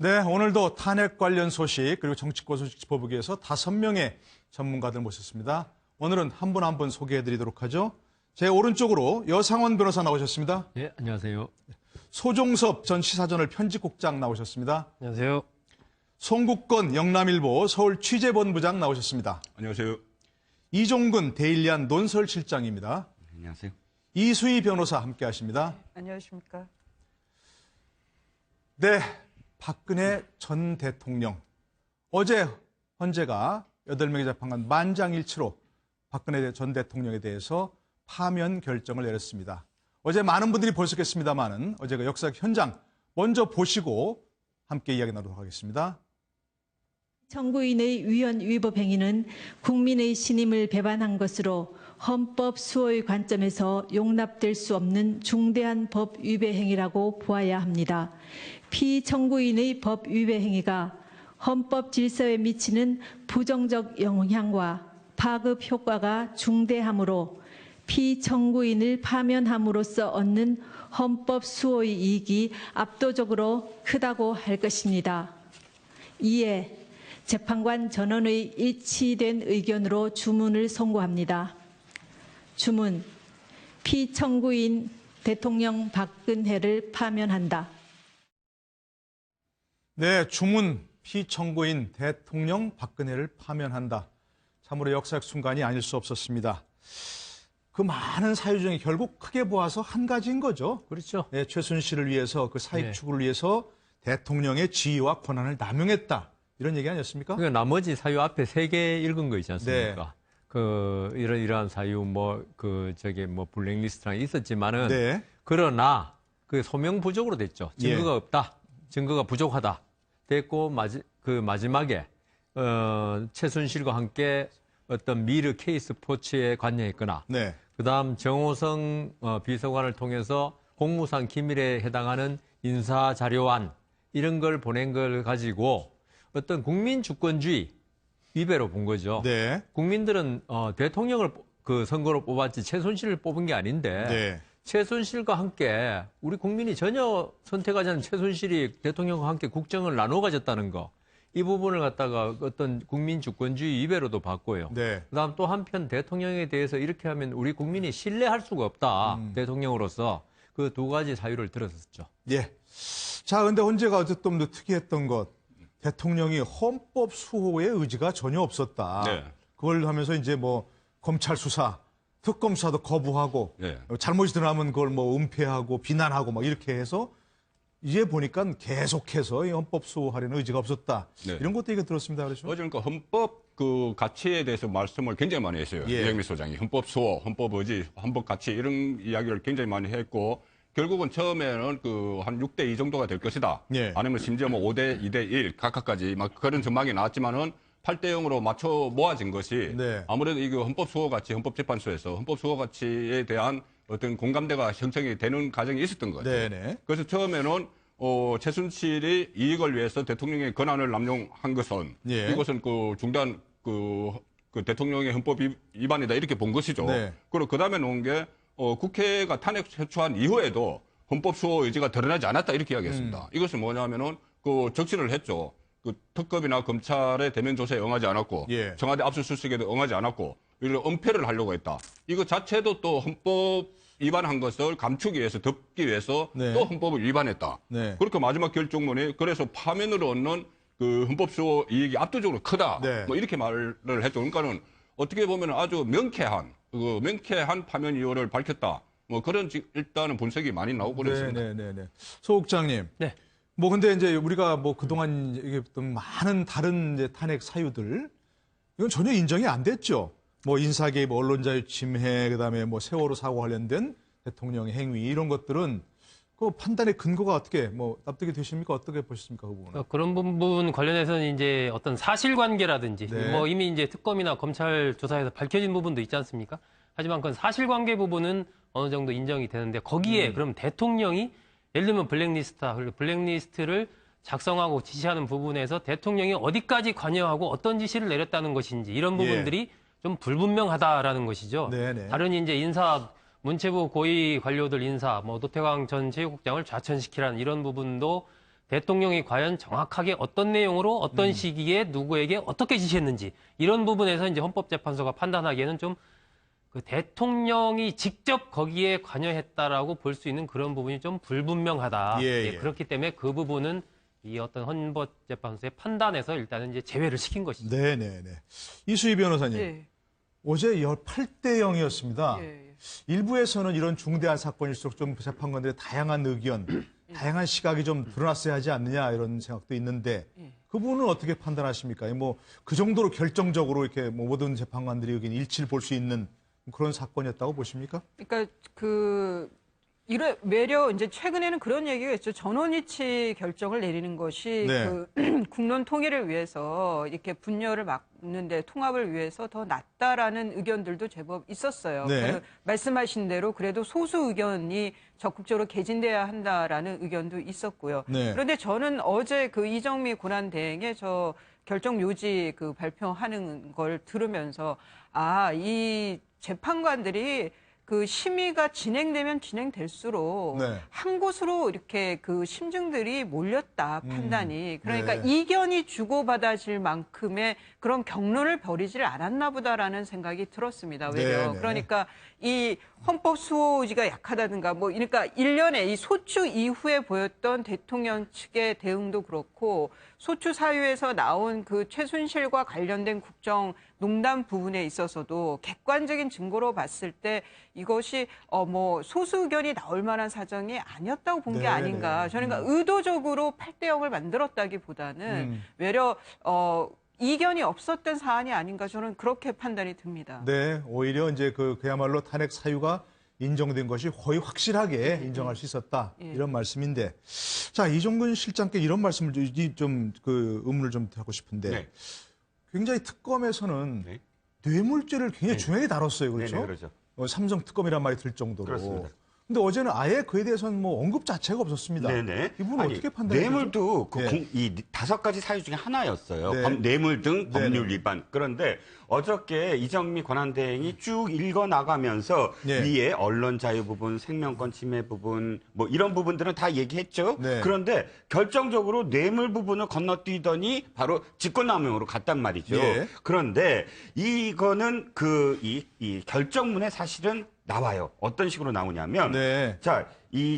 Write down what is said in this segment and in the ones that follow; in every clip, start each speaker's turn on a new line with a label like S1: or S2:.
S1: 네, 오늘도 탄핵 관련 소식 그리고 정치권 소식 짚어보기 위해서 5명의 전문가들 모셨습니다. 오늘은 한 분 한 분 소개해드리도록 하죠. 제 오른쪽으로 여상원 변호사 나오셨습니다.
S2: 네, 안녕하세요.
S1: 소종섭 전 시사저널 편집국장 나오셨습니다.
S2: 안녕하세요.
S1: 송국건 영남일보 서울 취재본부장 나오셨습니다.
S3: 안녕하세요.
S1: 이종근 데일리안 논설실장입니다.
S3: 안녕하세요.
S1: 이수희 변호사 함께하십니다.
S4: 안녕하십니까.
S1: 네, 박근혜 전 대통령. 어제 헌재가 8명의 재판관 만장일치로 박근혜 전 대통령에 대해서 파면 결정을 내렸습니다. 어제 많은 분들이 보셨겠습니다만은 어제 그 역사 현장 먼저 보시고 함께 이야기 나누도록 하겠습니다.
S5: 청구인의 위헌 위법 행위는 국민의 신임을 배반한 것으로 헌법 수호의 관점에서 용납될 수 없는 중대한 법 위배 행위라고 보아야 합니다. 피청구인의 법 위배 행위가 헌법 질서에 미치는 부정적 영향과 파급 효과가 중대하므로 피청구인을 파면함으로써 얻는 헌법 수호의 이익이 압도적으로 크다고 할 것입니다. 이에 재판관 전원의 일치된 의견으로 주문을 선고합니다. 주문, 피청구인 대통령 박근혜를 파면한다.
S1: 네, 주문, 피청구인 대통령 박근혜를 파면한다. 참으로 역사적 순간이 아닐 수 없었습니다. 그 많은 사유 중에 결국 크게 보아서 한 가지인 거죠.
S2: 그렇죠.
S1: 네, 최순실을 위해서 그 사익
S2: 네.
S1: 추구를 위해서 대통령의 지위와 권한을 남용했다. 이런 얘기 아니었습니까?
S2: 그러니까 나머지 사유 앞에 3개 읽은 거 있지 않습니까?
S1: 네.
S2: 이러한 사유 블랙리스트랑 있었지만은
S1: 네.
S2: 그러나 그 소명 부족으로 됐죠. 증거가
S1: 예.
S2: 없다. 증거가 부족하다. 됐고 마지막에 최순실과 함께 어떤 미르 K스포츠에 관여했거나
S1: 네.
S2: 그다음 정호성 비서관을 통해서 공무상 기밀에 해당하는 인사 자료안 이런 걸 보낸 걸 가지고 어떤 국민 주권주의 위배로 본 거죠.
S1: 네.
S2: 국민들은 대통령을 그 선거로 뽑았지 최순실을 뽑은 게 아닌데
S1: 네.
S2: 최순실과 함께 우리 국민이 전혀 선택하지 않은 최순실이 대통령과 함께 국정을 나눠 가졌다는 거. 이 부분을 갖다가 어떤 국민 주권주의 위배로도 봤고요.
S1: 네.
S2: 그다음 또 한편 대통령에 대해서 이렇게 하면 우리 국민이 신뢰할 수가 없다. 대통령으로서 그 2가지 사유를 들었었죠.
S1: 예. 자, 근데 헌재가 어쨌든 특이했던 것, 대통령이 헌법 수호의 의지가 전혀 없었다.
S3: 네.
S1: 그걸 하면서 이제 검찰 수사, 특검 수사도 거부하고,
S3: 네.
S1: 잘못이 드러나면 그걸 은폐하고 비난하고 이렇게 해서 이제 보니까 계속해서 이 헌법 수호하려는 의지가 없었다.
S3: 네.
S1: 이런 것도 얘기 들었습니다. 그렇죠?
S3: 어제 그러니까 헌법 그 가치에 대해서 말씀을 굉장히 많이 했어요.
S1: 예.
S3: 이영미 소장이 헌법 수호, 헌법 의지, 헌법 가치 이런 이야기를 굉장히 많이 했고 결국은 처음에는 한 6대2 정도가 될 것이다.
S1: 예.
S3: 아니면 심지어 5대 2대 1 각각까지 그런 전망이 나왔지만은 8대 0으로 맞춰 모아진 것이
S1: 네.
S3: 아무래도 이 헌법 수호 가치, 헌법재판소에서 헌법 수호 가치에 대한 어떤 공감대가 형성이 되는 과정이 있었던 것 같아요.
S1: 네네.
S3: 그래서 처음에는 최순실이 이익을 위해서 대통령의 권한을 남용한 것은
S1: 예.
S3: 이것은 중대한 대통령의 헌법 위반이다 이렇게 본 것이죠.
S1: 네.
S3: 그리고 그다음에 놓은 게 국회가 탄핵 소추한 이후에도 헌법 수호 의지가 드러나지 않았다 이렇게 이야기했습니다. 이것은 뭐냐면은 적시를 했죠. 특검이나 검찰의 대면 조사에 응하지 않았고
S1: 예.
S3: 청와대 압수수색에도 응하지 않았고 이런 은폐를 하려고 했다. 이거 자체도 또 헌법 위반한 것을 감추기 위해서 덮기 위해서
S1: 네.
S3: 또 헌법을 위반했다.
S1: 네.
S3: 그렇게 마지막 결정문이 그래서 파면으로 얻는 헌법 수호 이익이 압도적으로 크다.
S1: 네.
S3: 이렇게 말을 했죠. 그러니까는 어떻게 보면 아주 명쾌한 파면 이유를 밝혔다. 그런 일단은 분석이 많이 나오고 그랬습니다.
S1: 네네네. 소 국장님.
S2: 네.
S1: 근데 이제 우리가 그동안 얘기했던 많은 다른 이제 탄핵 사유들, 이건 전혀 인정이 안 됐죠. 인사 개입, 언론자유 침해, 그다음에 세월호 사고 관련된 대통령의 행위, 이런 것들은 그 판단의 근거가 어떻게, 납득이 되십니까? 어떻게 보셨습니까? 그 부분은?
S6: 그런 부분 관련해서는 이제 어떤 사실관계라든지,
S1: 네.
S6: 이미 이제 특검이나 검찰 조사에서 밝혀진 부분도 있지 않습니까? 하지만 그 사실관계 부분은 어느 정도 인정이 되는데 거기에 그럼 대통령이 예를 들면 블랙리스트를 작성하고 지시하는 부분에서 대통령이 어디까지 관여하고 어떤 지시를 내렸다는 것인지 이런 부분들이 좀 불분명하다라는 것이죠.
S1: 네네.
S6: 다른 이제 문체부 고위 관료들 인사, 노태광 전 체육국장을 좌천시키라는 이런 부분도 대통령이 과연 정확하게 어떤 내용으로 어떤 시기에 누구에게 어떻게 지시했는지 이런 부분에서 이제 헌법재판소가 판단하기에는 좀 그 대통령이 직접 거기에 관여했다라고 볼 수 있는 그런 부분이 좀 불분명하다.
S1: 예.
S6: 그렇기 때문에 그 부분은 이 어떤 헌법재판소의 판단에서 일단은 이제 제외를 시킨 것이죠.
S1: 네네네. 이수희 변호사님,
S4: 예.
S1: 어제 8대 0이었습니다.
S4: 예.
S1: 일부에서는 이런 중대한 사건일수록 좀 재판관들의 다양한 의견, 다양한 시각이 좀 드러났어야 하지 않느냐 이런 생각도 있는데 그 부분은 어떻게 판단하십니까? 뭐 그 정도로 결정적으로 이렇게 뭐 모든 재판관들의 의견 일치를 볼 수 있는 그런 사건이었다고 보십니까?
S4: 그러니까 외려 이제 최근에는 그런 얘기가 있죠. 전원이치 결정을 내리는 것이
S1: 네.
S4: 그 국론 통일을 위해서 이렇게 분열을 막는데 통합을 위해서 더 낫다라는 의견들도 제법 있었어요.
S1: 네.
S4: 그래서 말씀하신 대로 그래도 소수 의견이 적극적으로 개진돼야 한다라는 의견도 있었고요.
S1: 네.
S4: 그런데 저는 어제 그 이정미 고난대행의 저 결정 요지 그 발표하는 걸 들으면서 이 재판관들이 그 심의가 진행되면 진행될수록
S1: 네.
S4: 한 곳으로 이렇게 그 심증들이 몰렸다 판단이 그러니까
S1: 네.
S4: 이견이 주고받아질 만큼의 그런 경론을 벌이질 않았나 보다라는 생각이 들었습니다. 외려
S1: 네.
S4: 그러니까 이 헌법 수호지가 약하다든가 뭐 그러니까 일련의 이 소추 이후에 보였던 대통령 측의 대응도 그렇고 소추 사유에서 나온 그 최순실과 관련된 국정 농단 부분에 있어서도 객관적인 증거로 봤을 때 이것이 뭐 소수 의견이 나올 만한 사정이 아니었다고 본 게
S1: 네네.
S4: 아닌가. 저는 그러니까 의도적으로 8대 0을 만들었다기보다는 외려 이견이 없었던 사안이 아닌가 저는 그렇게 판단이 듭니다.
S1: 네, 오히려 이제 그야말로 탄핵 사유가 인정된 것이 거의 확실하게 인정할 수 있었다 이런 말씀인데, 자 이종근 실장께 이런 말씀을 좀 의문을 좀 하고 싶은데,
S7: 네.
S1: 굉장히 특검에서는
S7: 네.
S1: 뇌물죄를 굉장히 중요하게 다뤘어요, 그렇죠?
S7: 네네, 그렇죠.
S1: 삼성 특검이란 말이 들 정도로.
S7: 그렇습니다.
S1: 근데 어제는 아예 그에 대해서는 뭐 언급 자체가 없었습니다.
S7: 네네.
S1: 이분은
S7: 아니,
S1: 어떻게 판단해요?
S7: 뇌물도
S1: 네.
S7: 이 5가지 사유 중에 하나였어요.
S1: 네.
S7: 뇌물 등
S1: 네네.
S7: 법률 위반. 그런데 어저께 이정미 권한대행이 쭉 읽어 나가면서
S1: 네.
S7: 위에 언론 자유 부분, 생명권 침해 부분, 뭐 이런 부분들은 다 얘기했죠.
S1: 네.
S7: 그런데 결정적으로 뇌물 부분을 건너뛰더니 바로 직권남용으로 갔단 말이죠.
S1: 예.
S7: 그런데 이거는 이 결정문에 사실은 나와요. 어떤 식으로 나오냐면,
S1: 네.
S7: 자,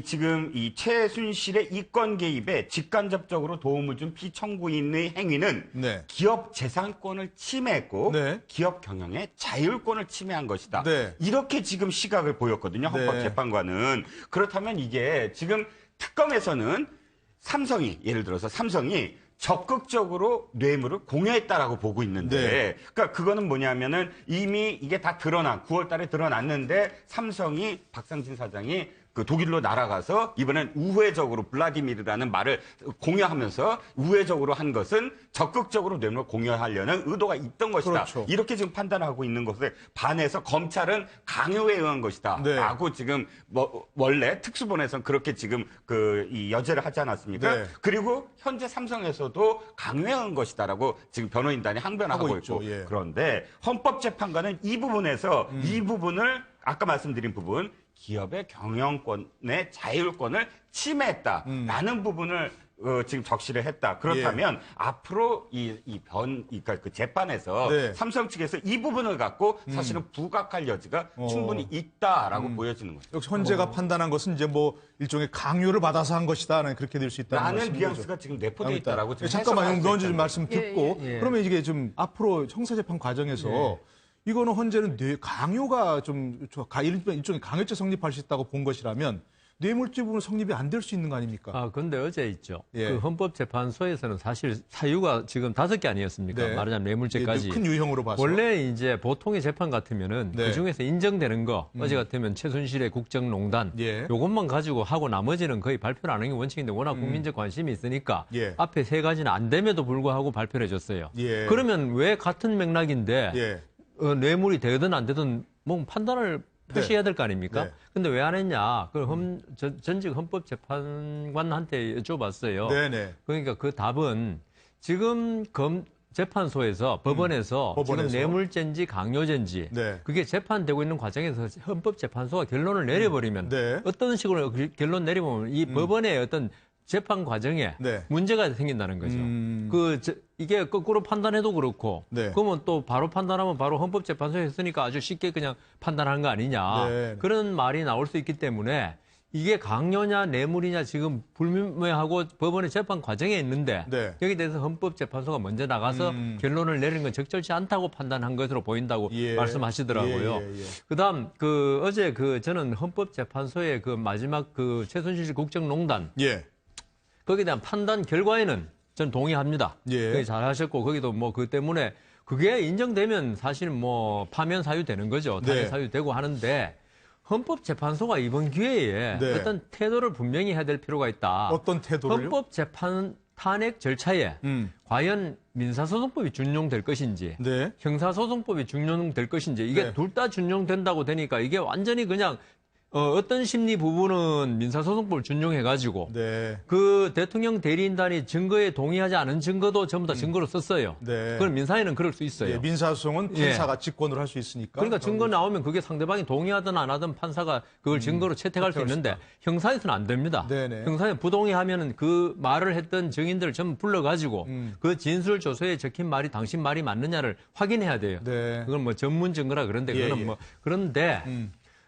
S7: 지금 이 최순실의 이권 개입에 직간접적으로 도움을 준 피청구인의 행위는
S1: 네.
S7: 기업 재산권을 침해했고
S1: 네.
S7: 기업 경영의 자율권을 침해한 것이다.
S1: 네.
S7: 이렇게 지금 시각을 보였거든요. 헌법재판관은. 그렇다면 이게 지금 특검에서는 예를 들어서 삼성이 적극적으로 뇌물을 공여했다라고 보고 있는데,
S1: 네.
S7: 그러니까 그거는 뭐냐면은 이미 이게 다 9월 달에 드러났는데 삼성이 박상진 사장이 그 독일로 날아가서 이번엔 우회적으로 블라디미르라는 말을 공유하면서 우회적으로 한 것은 적극적으로 뇌물을 공유하려는 의도가 있던 것이다.
S1: 그렇죠.
S7: 이렇게 지금 판단하고 있는 것에 반해서 검찰은 강요에 의한 것이다.
S1: 네.
S7: 라고 지금 원래 특수본에서는 그렇게 지금 이 여죄를 하지 않았습니까?
S1: 네.
S7: 그리고 현재 삼성에서도 강요에 의한 것이다라고 지금 변호인단이 항변하고
S1: 하고
S7: 있고.
S1: 있죠. 예.
S7: 그런데 헌법재판관은 이 부분에서 이 부분을 아까 말씀드린 부분 기업의 경영권의 자율권을 침해했다라는 부분을 지금 적시를 했다. 그렇다면 앞으로 그러니까 그 재판에서
S1: 네.
S7: 삼성 측에서 이 부분을 갖고 사실은 부각할 여지가 충분히 있다라고 보여지는 거죠.
S1: 역시 헌재가 판단한 것은 이제 뭐 일종의 강요를 받아서 한 것이다는 그렇게 될 수 있다는
S7: 라는
S1: 말씀이죠.
S7: 뉘앙스가 지금 내포되어 있다라고 지금
S1: 잠깐만요.
S7: 해석할 수
S1: 먼저 좀
S7: 있다는
S1: 말씀 듣고
S6: 예, 예.
S1: 그러면 이게 좀 앞으로 형사재판 과정에서 이거는 헌재는 강요가 일종의 강요죄 성립할 수 있다고 본 것이라면 뇌물죄 부분 성립이 안 될 수 있는 거 아닙니까?
S2: 근데 어제 있죠.
S1: 예.
S2: 그 헌법재판소에서는 사실 사유가 지금 5개 아니었습니까?
S1: 네.
S2: 말하자면 뇌물죄까지.
S1: 큰 유형으로 봐서.
S2: 원래 이제 보통의 재판 같으면은
S1: 네.
S2: 그 중에서 인정되는 거, 어제 같으면 최순실의 국정농단,
S1: 예.
S2: 요것만 가지고 하고 나머지는 거의 발표를 안 하는 게 원칙인데 워낙 국민적 관심이 있으니까
S1: 예.
S2: 앞에 3가지는 안 됨에도 불구하고 발표를 해줬어요.
S1: 예.
S2: 그러면 왜 같은 맥락인데
S1: 예.
S2: 뇌물이 되든 안 되든 뭐 판단을 표시해야 될 거 아닙니까?
S1: 네.
S2: 근데 왜 안 했냐? 전직 헌법재판관한테 여쭤봤어요.
S1: 네네.
S2: 그러니까 그 답은 지금 재판소에서 법원에서
S1: 법원에서.
S2: 지금 뇌물죄인지 강요죄인지
S1: 네.
S2: 그게 재판되고 있는 과정에서 헌법재판소가 결론을 내려버리면
S1: 네.
S2: 어떤 식으로 결론 내리면 이 법원의 어떤 재판 과정에
S1: 네.
S2: 문제가 생긴다는 거죠. 이게 거꾸로 판단해도 그렇고,
S1: 네.
S2: 그러면 또 바로 판단하면 바로 헌법재판소에 했으니까 아주 쉽게 그냥 판단하는 거 아니냐.
S1: 네.
S2: 그런 말이 나올 수 있기 때문에 이게 강요냐 뇌물이냐 지금 불명하고 법원의 재판 과정에 있는데
S1: 네.
S2: 여기에 대해서 헌법재판소가 먼저 나가서 결론을 내리는 건 적절치 않다고 판단한 것으로 보인다고
S1: 예.
S2: 말씀하시더라고요.
S1: 예.
S2: 그다음 어제 저는 헌법재판소의 그 마지막 그 최순실 국정농단
S1: 예.
S2: 거기에 대한 판단 결과에는 저는 동의합니다.
S1: 예.
S2: 그게 잘하셨고 거기도 뭐 그 때문에 그게 인정되면 사실 뭐 파면 사유 되는 거죠. 탄핵
S1: 네.
S2: 사유 되고 하는데 헌법재판소가 이번 기회에
S1: 네.
S2: 어떤 태도를 분명히 해야 될 필요가 있다.
S1: 어떤 태도를요?
S2: 헌법재판 탄핵 절차에 과연 민사소송법이 준용될 것인지
S1: 네.
S2: 형사소송법이 준용될 것인지 이게
S1: 네.
S2: 둘 다 준용된다고 되니까 이게 완전히 그냥 어떤 심리 부분은 민사소송법을 준용해가지고
S1: 네.
S2: 그 대통령 대리인단이 증거에 동의하지 않은 증거도 전부 다 증거로 썼어요.
S1: 네.
S2: 그건 민사에는 그럴 수 있어요.
S1: 예, 민사소송은 판사가 직권으로 할 수 있으니까.
S2: 그러니까 증거 나오면 그게 상대방이 동의하든 안 하든 판사가 그걸 증거로 채택할 수 있는데 형사에서는 안 됩니다.
S1: 네네.
S2: 형사에 부동의하면은 그 말을 했던 증인들을 전부 불러가지고 그 진술 조서에 적힌 말이 당신 말이 맞느냐를 확인해야 돼요.
S1: 네.
S2: 그건 뭐 전문 증거라 그런데
S1: 예,
S2: 그거는
S1: 예.
S2: 뭐 그런데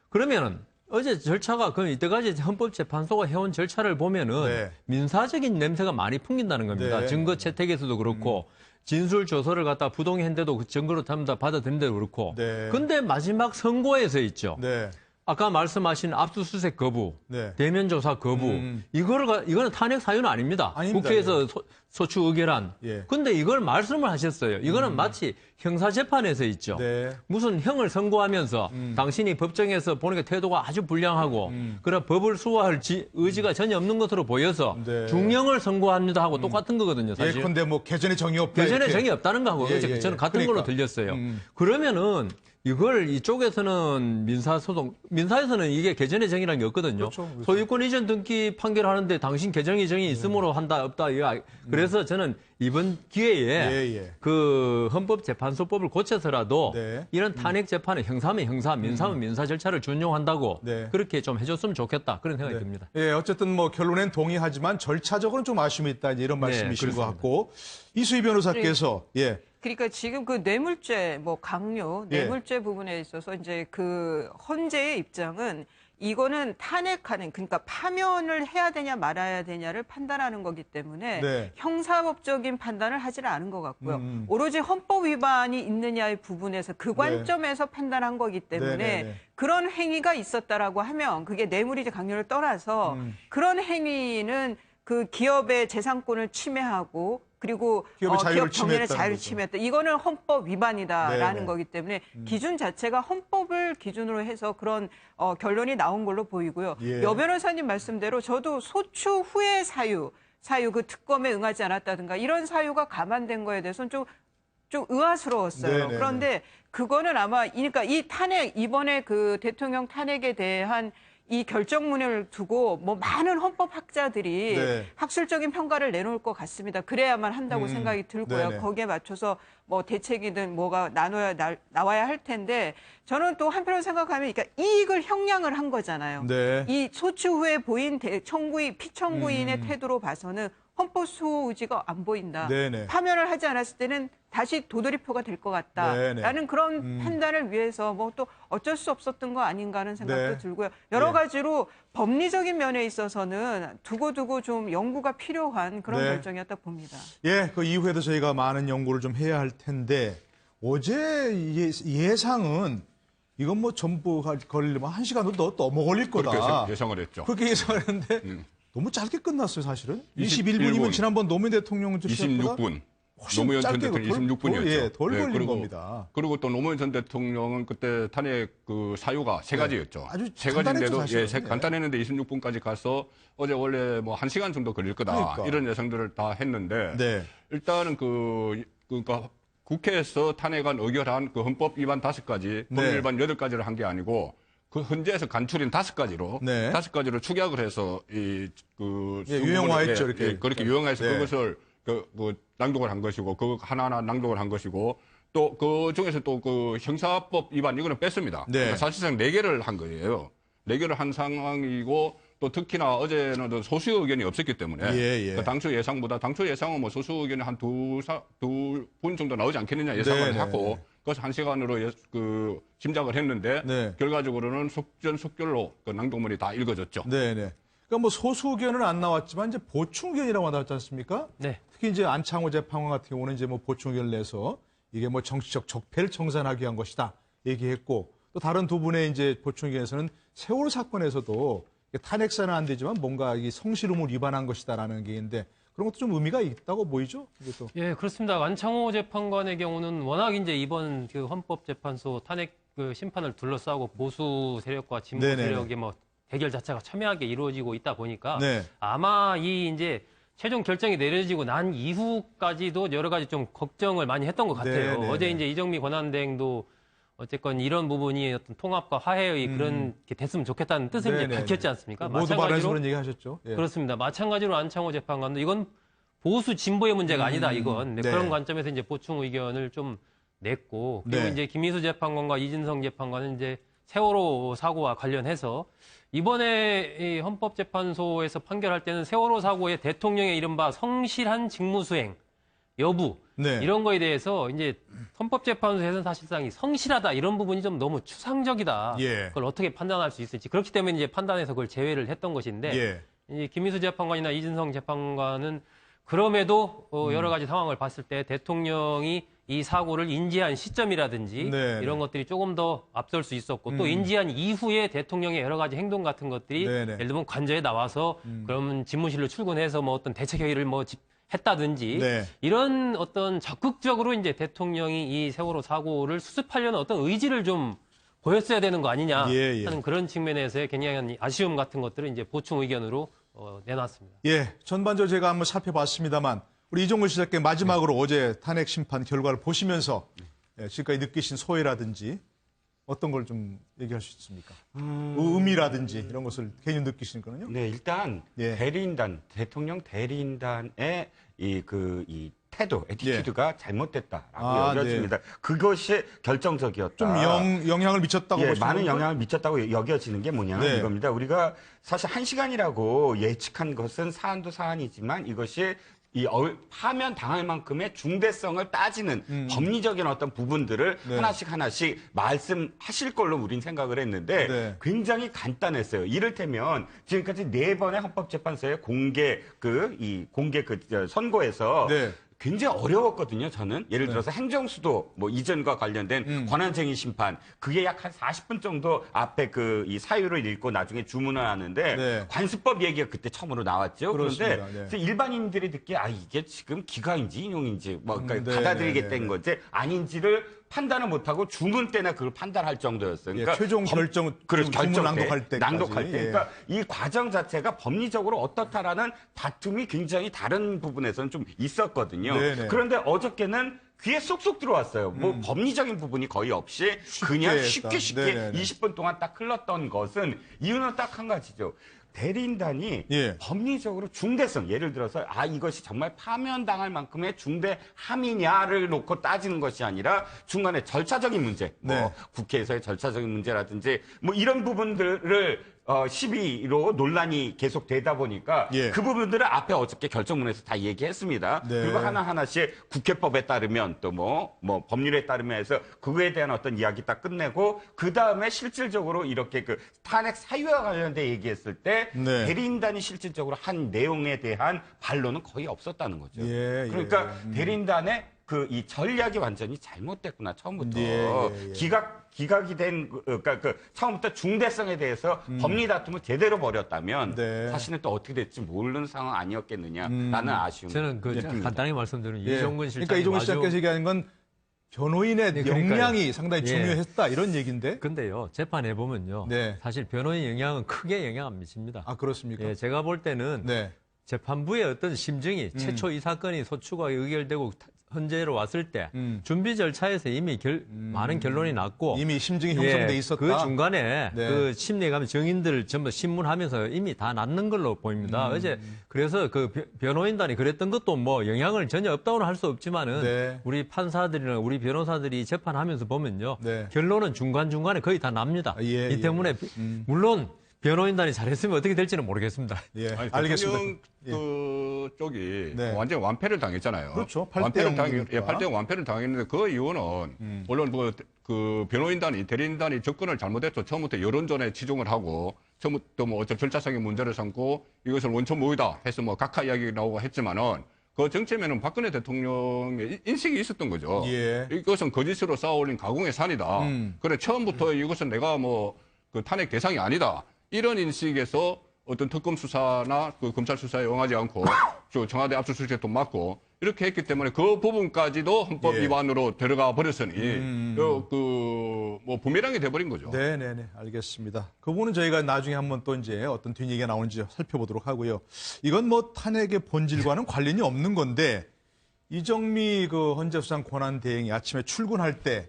S2: 그러면은 어제 절차가 그럼 이때까지 헌법재판소가 해온 절차를 보면은
S1: 네.
S2: 민사적인 냄새가 많이 풍긴다는 겁니다.
S1: 네.
S2: 증거 채택에서도 그렇고 진술 조서를 갖다 부동의했는데도 그 증거로 전부 다 받아들인데도 그렇고.
S1: 네.
S2: 근데 마지막 선고에서 있죠.
S1: 네.
S2: 아까 말씀하신 압수수색 거부,
S1: 네.
S2: 대면 조사 거부, 이거는 탄핵 사유는 아닙니다.
S1: 아닙니다.
S2: 국회에서 소추 의결한.
S1: 예.
S2: 근데 이걸 말씀을 하셨어요. 이거는 마치 형사재판에서 있죠.
S1: 네.
S2: 무슨 형을 선고하면서 당신이 법정에서 보니까 태도가 아주 불량하고 그런 법을 수호할 의지가 전혀 없는 것으로 보여서
S1: 네.
S2: 중형을 선고합니다 하고 똑같은 거거든요. 사실.
S1: 예컨대 뭐 개전에 정이 없다.
S2: 개전에
S1: 이렇게.
S2: 정이 없다는 거하고
S1: 예,
S2: 어제
S1: 예, 예.
S2: 저는 같은
S1: 그러니까.
S2: 걸로 들렸어요. 그러면은 이걸 이쪽에서는 민사에서는 이게 개전의 정의라는 게 없거든요.
S1: 그렇죠.
S2: 소유권 이전 등기 판결하는데 당신 개정의 정이 있으므로 한다 없다. 그래서 저는 이번 기회에
S1: 예.
S2: 그 헌법재판소법을 고쳐서라도
S1: 네.
S2: 이런 탄핵 재판은 형사면 형사, 민사면 민사 절차를 준용한다고
S1: 네.
S2: 그렇게 좀 해줬으면 좋겠다 그런 생각이
S1: 네.
S2: 듭니다.
S1: 예, 어쨌든 뭐 결론엔 동의하지만 절차적으로는 좀 아쉬움이 있다 이런 말씀이신 것
S2: 그렇습니다.
S1: 같고 이수희 변호사께서 예.
S4: 그러니까 지금 그 뇌물죄, 뭐 강요,
S1: 예.
S4: 뇌물죄 부분에 있어서 이제 그 헌재의 입장은 이거는 탄핵하는, 그러니까 파면을 해야 되냐 말아야 되냐를 판단하는 거기 때문에
S1: 네.
S4: 형사법적인 판단을 하지는 않은 것 같고요. 오로지 헌법 위반이 있느냐의 부분에서 그 관점에서 판단한 거기 때문에
S1: 네.
S4: 그런 행위가 있었다라고 하면 그게 뇌물이지 강요를 떠나서 그런 행위는 그 기업의 재산권을 침해하고 그리고
S1: 기업의 자유를
S4: 기업 경영의
S1: 침해했다는
S4: 자유를
S1: 거죠.
S4: 침해했다. 이거는 헌법 위반이다라는
S1: 네네.
S4: 거기 때문에 기준 자체가 헌법을 기준으로 해서 그런 결론이 나온 걸로 보이고요.
S1: 예.
S4: 여 변호사님 말씀대로 저도 소추 후의 사유 그 특검에 응하지 않았다든가 이런 사유가 감안된 거에 대해서는 좀 의아스러웠어요.
S1: 네네네.
S4: 그런데 그거는 아마 그러니까 이 탄핵 이번에 그 대통령 탄핵에 대한 이 결정문을 두고 뭐 많은 헌법학자들이
S1: 네.
S4: 학술적인 평가를 내놓을 것 같습니다. 그래야만 한다고 생각이 들고요.
S1: 네네.
S4: 거기에 맞춰서 뭐 대책이든 뭐가 나와야 할 텐데 저는 또 한편으로 생각하면 그러니까 이익을 형량을 한 거잖아요.
S1: 네.
S4: 이 소추 후에 보인 피청구인의 태도로 봐서는 헌법 수호 의지가 안 보인다.
S1: 네네.
S4: 파면을 하지 않았을 때는 다시 도돌이표가 될 것 같다라는
S1: 네네.
S4: 그런 판단을 위해서 뭐 또 어쩔 수 없었던 거 아닌가 하는 생각도
S1: 네.
S4: 들고요. 여러
S1: 네.
S4: 가지로 법리적인 면에 있어서는 두고두고 좀 연구가 필요한 그런
S1: 네.
S4: 결정이었다 봅니다.
S1: 예, 그 이후에도 저희가 많은 연구를 좀 해야 할 텐데 어제 예상은 이건 뭐 전부 걸리면 1시간도 더 넘어 걸릴 거다.
S3: 그렇게 예상을 했죠.
S1: 그렇게 예상했는데 너무 짧게 끝났어요, 사실은. 21분이면
S3: 21분.
S1: 지난번 노무현 대통령
S3: 26분.
S1: 훨씬
S3: 노무현 전
S1: 짧게
S3: 대통령 26분이었죠.
S1: 덜 걸린 겁니다.
S3: 그리고 또 노무현 전 대통령은 그때 탄핵 그 사유가 세 가지였죠.
S1: 아주
S3: 세
S1: 간단했죠,
S3: 가지인데도
S1: 사실은.
S3: 간단했는데 26분까지 가서 어제 원래 뭐 1시간 정도 걸릴 거다.
S1: 그러니까.
S3: 이런 예상들을 다 했는데
S1: 네.
S3: 일단은 그러니까 국회에서 탄핵안 의결한 그 헌법 위반 5가지, 법
S1: 네.
S3: 위반 8가지를 한 게 아니고 그 헌재에서 간출인 5가지로
S1: 네.
S3: 5가지로 축약을 해서
S1: 예, 유형화했죠, 이렇게.
S3: 그렇게 유형화해서
S1: 네.
S3: 그것을 그 낭독을 한 것이고 그거 하나하나 낭독을 한 것이고 또 그 중에서 또 그 형사법 위반 이거는 뺐습니다.
S1: 네.
S3: 그러니까 사실상 4개를 한 거예요. 4개를 한 상황이고 또 특히나 어제는 또 소수 의견이 없었기 때문에
S1: 예.
S3: 그 당초 예상은 뭐 소수 의견이 한 두 분 정도 나오지 않겠느냐 예상을
S1: 네,
S3: 하고 그래서 1시간으로 그 짐작을 했는데
S1: 네.
S3: 결과적으로는 속전속결로 그 낭독문이 다 읽어졌죠.
S1: 네네. 그러니까 뭐 소수 의견은 안 나왔지만 이제 보충 의견이라고 나왔지 않습니까?
S6: 네.
S1: 특히 이제 안창호 재판관 같은 경우는 이제 뭐 보충 의견을 내서 이게 뭐 정치적 적폐를 청산하기 위한 것이다 얘기했고 또 다른 두 분의 이제 보충 의견에서는 세월호 사건에서도 탄핵사는 안 되지만 뭔가 이 성실 의무를 위반한 것이다라는 게 있는데 그런 것도 좀 의미가 있다고 보이죠? 이것도.
S6: 예, 그렇습니다. 안창호 재판관의 경우는 워낙 이제 이번 그 헌법재판소 탄핵 그 심판을 둘러싸고 보수 세력과 진보
S1: 네네네.
S6: 세력의 뭐 대결 자체가 첨예하게 이루어지고 있다 보니까
S1: 네.
S6: 아마 이 이제 최종 결정이 내려지고 난 이후까지도 여러 가지 좀 걱정을 많이 했던 것 같아요.
S1: 네네네.
S6: 어제 이제 이정미 권한대행도 어쨌건 이런 부분이 어떤 통합과 화해의 그런 게 됐으면 좋겠다는 뜻을 이제
S1: 네네네.
S6: 밝혔지 않습니까?
S1: 모두 발언에서 그런 얘기 하셨죠? 예.
S6: 그렇습니다. 마찬가지로 안창호 재판관도 이건 보수 진보의 문제가 아니다 이건
S1: 네.
S6: 그런 관점에서 이제 보충 의견을 좀 냈고 그리고
S1: 네.
S6: 이제 김희수 재판관과 이진성 재판관은 이제 세월호 사고와 관련해서 이번에 이 헌법재판소에서 판결할 때는 세월호 사고의 대통령의 이른바 성실한 직무수행 여부
S1: 네.
S6: 이런 거에 대해서 이제 헌법재판소에서는 사실상 이 성실하다 이런 부분이 좀 너무 추상적이다.
S1: 예.
S6: 그걸 어떻게 판단할 수 있을지 그렇기 때문에 이제 판단해서 그걸 제외를 했던 것인데
S1: 예.
S6: 이 김희수 재판관이나 이진성 재판관은 그럼에도 여러 가지 상황을 봤을 때 대통령이 이 사고를 인지한 시점이라든지
S1: 네.
S6: 이런 것들이 조금 더 앞설 수 있었고 또 인지한 이후에 대통령의 여러 가지 행동 같은 것들이
S1: 네네.
S6: 예를 들면 관저에 나와서 그러면 집무실로 출근해서 뭐 어떤 대책 회의를 뭐 했다든지
S1: 네.
S6: 이런 어떤 적극적으로 이제 대통령이 이 세월호 사고를 수습하려는 어떤 의지를 좀 보였어야 되는 거 아니냐
S1: 예.
S6: 하는 그런 측면에서의 굉장히 아쉬움 같은 것들을 이제 보충 의견으로 내놨습니다.
S1: 예, 전반적으로 제가 한번 살펴봤습니다만 우리 이종근 시장께 마지막으로 어제 탄핵 심판 결과를 보시면서 지금까지 느끼신 소회라든지 어떤 걸 좀 얘기할 수 있습니까? 의미라든지 이런 것을 개인이 느끼시는 거는요?
S7: 네, 일단
S1: 예.
S7: 대통령 대리인단의 이 태도, 애티튜드가 잘못됐다라고
S1: 아,
S7: 여겨집니다. 그것이 결정적이었다.
S1: 좀 영향을 미쳤다고
S7: 예,
S1: 보시는
S7: 많은
S1: 건가요?
S7: 영향을 미쳤다고 여겨지는 게 뭐냐
S1: 네.
S7: 이겁니다. 우리가 사실 1시간이라고 예측한 것은 사안도 사안이지만 이것이 파면 당할 만큼의 중대성을 따지는 법리적인 어떤 부분들을
S1: 네.
S7: 하나씩 말씀하실 걸로 우린 생각을 했는데
S1: 네.
S7: 굉장히 간단했어요. 이를테면 지금까지 4번의 헌법재판소의 공개 선고에서
S1: 네.
S7: 굉장히 어려웠거든요, 저는. 예를 들어서 행정수도 뭐 이전과 관련된 권한쟁의 심판, 그게 약 한 40분 정도 앞에 이 사유를 읽고 나중에 주문을 하는데
S1: 네.
S7: 관습법 얘기가 그때 처음으로 나왔죠.
S1: 그렇습니다.
S7: 그런데
S1: 네.
S7: 그래서 일반인들이 듣기에 이게 지금 기각인지 인용인지 그러니까
S1: 네,
S7: 받아들이겠다는 건지 아닌지를 판단을 못하고 주문 때나 그걸 판단할 정도였어요.
S1: 예, 최종 결정, 주문 낭독할 때까지.
S7: 낭독할 때.
S1: 예.
S7: 그러니까 이 과정 자체가 법리적으로 어떻다라는 다툼이 굉장히 다른 부분에서는 좀 있었거든요.
S1: 네네.
S7: 그런데 어저께는 귀에 쏙쏙 들어왔어요. 뭐 법리적인 부분이 거의 없이 그냥
S1: 했다.
S7: 쉽게
S1: 네네네.
S7: 20분 동안 딱 흘렀던 것은 이유는 딱 한 가지죠. 대리인단이
S1: 예.
S7: 법리적으로 중대성, 예를 들어서 이것이 정말 파면당할 만큼의 중대함이냐를 놓고 따지는 것이 아니라 중간에 절차적인 문제,
S1: 네.
S7: 뭐 국회에서의 절차적인 문제라든지 뭐 이런 부분들을 시비로 논란이 계속 되다 보니까
S1: 예.
S7: 그 부분들을 앞에 어저께 결정문에서 다 얘기했습니다.
S1: 네.
S7: 그리고 하나하나씩 국회법에 따르면 또 뭐 법률에 따르면 해서 그거에 대한 어떤 이야기 딱 끝내고 그 다음에 실질적으로 이렇게 그 탄핵 사유와 관련된 얘기했을 때
S1: 네.
S7: 대리인단이 실질적으로 한 내용에 대한 반론은 거의 없었다는 거죠.
S1: 예,
S7: 그러니까
S1: 예.
S7: 대리인단의 이 전략이 완전히 잘못됐구나 처음부터
S1: 예.
S7: 기각이 된 그러니까 처음부터 중대성에 대해서 법리 다툼을 제대로 벌였다면
S1: 네.
S7: 사실은 또 어떻게 될지 모르는 상황 아니었겠느냐라는 아쉬움.
S2: 저는 간단히 말씀드리면
S1: 예.
S2: 이종근 실장이
S1: 그러니까 이종근 시장께서 얘기하는 건 변호인의
S2: 네, 그러니까요.
S1: 역량이 상당히
S2: 예.
S1: 중요했다 이런 얘기인데.
S2: 근데요 재판해 보면요
S1: 네.
S2: 사실 변호인 영향은 크게 영향 안 미칩니다.
S1: 아 그렇습니까?
S2: 예, 제가 볼 때는
S1: 네.
S2: 재판부의 어떤 심정이 최초 이 사건이 소추가 의결되고 헌재로 왔을 때 준비 절차에서 이미 많은 결론이 났고
S1: 이미 심증이 형성돼 있었다.
S2: 그 중간에
S1: 네.
S2: 그 심리에 가면 증인들 전부 신문하면서 이미 다 났는 걸로 보입니다. 어제 그래서 그 변호인단이 그랬던 것도 뭐 영향을 전혀 없다고는 할 수 없지만은
S1: 네.
S2: 우리 판사들이나 우리 변호사들이 재판하면서 보면요
S1: 네.
S2: 결론은 중간중간에 거의 다 납니다.
S1: 예,
S2: 이 때문에
S1: 예.
S2: 물론 변호인단이 잘했으면 어떻게 될지는 모르겠습니다.
S1: 예,
S3: 아니,
S1: 알겠습니다.
S3: 대통령 그 쪽이
S1: 네.
S3: 완전 완패를 당했잖아요.
S1: 그렇죠.
S3: 완패를
S1: 8대
S3: 8대 완패를 당했는데 그 이유는 물론 그 변호인단이 대리인단이 접근을 잘못했죠. 처음부터 여론전에 치중을 하고 처음부터 뭐 어떤 절차상의 문제를 삼고 이것을 원천 모의다 해서 뭐 각하 이야기 나오고 했지만은 그 정체면은 박근혜 대통령의 인식이 있었던 거죠.
S1: 예.
S3: 이것은 거짓으로 쌓아올린 가공의 산이다. 그래 처음부터 이것은 내가 뭐 그 탄핵 대상이 아니다. 이런 인식에서 어떤 특검 수사나 그 검찰 수사에 응하지 않고 저 청와대 압수수색도 막고 이렇게 했기 때문에 그 부분까지도 헌법
S1: 예.
S3: 위반으로 들어가 버렸으니 그 부메랑이 돼버린 거죠.
S1: 네네네, 알겠습니다. 그 부분은 저희가 나중에 한번 또 이제 어떤 뒷얘기가 나오는지 살펴보도록 하고요. 이건 뭐 탄핵의 본질과는 관련이 없는 건데, 이정미 그 헌재수상 권한대행이 아침에 출근할 때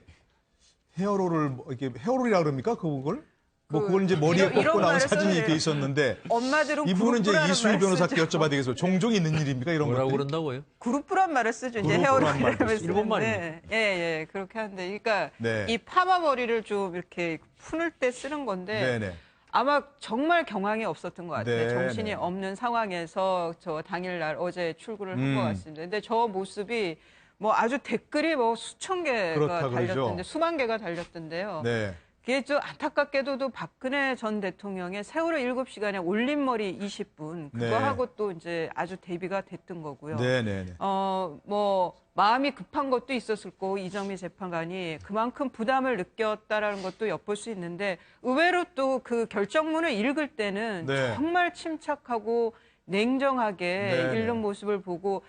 S1: 헤어롤을 이렇게 헤어롤이라 그럽니까? 그걸? 뭐 그걸 이제 머리에
S4: 이런
S1: 꽂고 나온
S4: 말을
S1: 사진이
S4: 써요.
S1: 돼 있었는데,
S4: 엄마들은
S1: 이 부분은 이제
S4: 그룹부라는
S1: 이수희
S4: 말을
S1: 변호사께
S4: 쓰죠.
S1: 여쭤봐야 되겠어요. 종종 있는 일입니까? 이런
S2: 뭐라고
S1: 것들이?
S2: 그런다고요?
S4: 그룹부란 말을 쓰죠. 이제
S1: 그룹부란
S4: 헤어롤이라면
S1: 말도
S4: 쓰는데.
S2: 일본말입니다.
S4: 예, 예, 그렇게 하는데. 그러니까
S1: 네.
S4: 이 파마 머리를 좀 이렇게 푸는 때 쓰는 건데
S1: 네네.
S4: 아마 정말 경황이 없었던 것 같아요.
S1: 네,
S4: 정신이
S1: 네.
S4: 없는 상황에서 저 당일날 어제 출근을 한 것 같습니다. 근데 저 모습이 뭐 아주 댓글이 뭐 수천 개가
S1: 그렇다 그러죠.
S4: 달렸던데, 수만 개가 달렸던데요.
S1: 네.
S4: 그게 좀 안타깝게도 박근혜 전 대통령의 세월호 7시간에 올림머리 20분
S1: 네.
S4: 그거하고 또 이제 아주 대비가 됐던 거고요.
S1: 네네네.
S4: 뭐 마음이 급한 것도 있었을 거고 이정미 재판관이 그만큼 부담을 느꼈다라는 것도 엿볼 수 있는데 의외로 또 그 결정문을 읽을 때는
S1: 네.
S4: 정말 침착하고 냉정하게
S1: 네,
S4: 읽는
S1: 네.
S4: 모습을 보고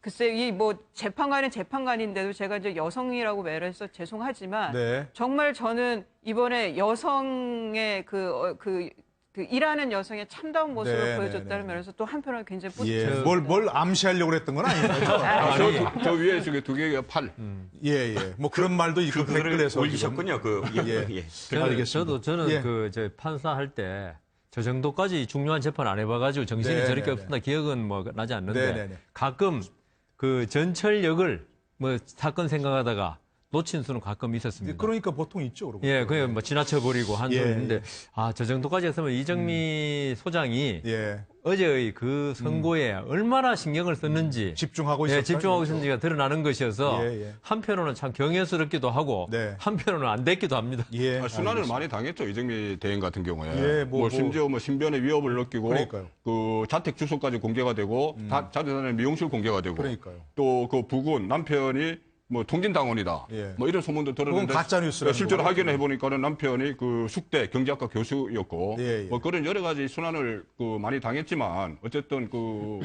S4: 글쎄 이 뭐 재판관은 재판관인데도 제가 이제 여성이라고 매료해서 죄송하지만
S1: 네.
S4: 정말 저는 이번에 여성의 그 일하는 여성의 참다운 모습을
S1: 네,
S4: 보여줬다는
S1: 네, 네.
S4: 면에서 또 한편으로는 굉장히
S1: 예.
S4: 뿌듯해요.
S1: 뭘 암시하려고 그랬던 건 아닌 거죠?
S3: 저 위에 저기 두 개가 팔.
S1: 예, 예. 뭐 그런 말도 있고
S7: 그거를
S1: 댓글에서
S7: 올리셨군요.
S1: 예.
S7: 예.
S1: 알겠습니다.
S2: 저는
S1: 예.
S2: 저 판사할 때 저 정도까지 중요한 재판 안 해봐가지고 정신이
S1: 네,
S2: 저렇게
S1: 네,
S2: 없었나 기억은 뭐 나지 않는데
S1: 네, 네, 네.
S2: 가끔 그 전철역을 뭐 사건 생각하다가 놓친 수는 가끔 있었습니다.
S1: 그러니까 보통 있죠, 그러고.
S2: 예, 그냥 뭐 지나쳐버리고 한
S1: 예,
S2: 소리 있는데
S1: 예.
S2: 저 정도까지 했으면 이정미 소장이
S1: 예.
S2: 어제의 그 선고에 얼마나 신경을 썼는지
S1: 집중하고
S2: 예,
S1: 있었다.
S2: 집중하고 있었는지가 드러나는 것이어서
S1: 예, 예.
S2: 한편으로는 참 경외스럽기도 하고
S1: 네.
S2: 한편으로는 안 됐기도 합니다.
S1: 예.
S3: 순환을 많이 당했죠. 이정미 대행 같은 경우에.
S1: 예, 뭐
S3: 심지어 뭐 신변의 위협을 느끼고
S1: 그러니까요.
S3: 그 자택 주소까지 공개가 되고 자녀단의 미용실 공개가 되고
S1: 그러니까요.
S3: 또 그 부군 남편이 뭐 통진당원이다.
S1: 예.
S3: 뭐 이런 소문도 들었는데
S1: 그건 가짜 뉴스라는
S3: 실제로
S1: 거고요.
S3: 확인해 보니까는 남편이 그 숙대 경제학과 교수였고
S1: 예, 예.
S3: 뭐 그런 여러 가지 순환을 그 많이 당했지만 어쨌든 그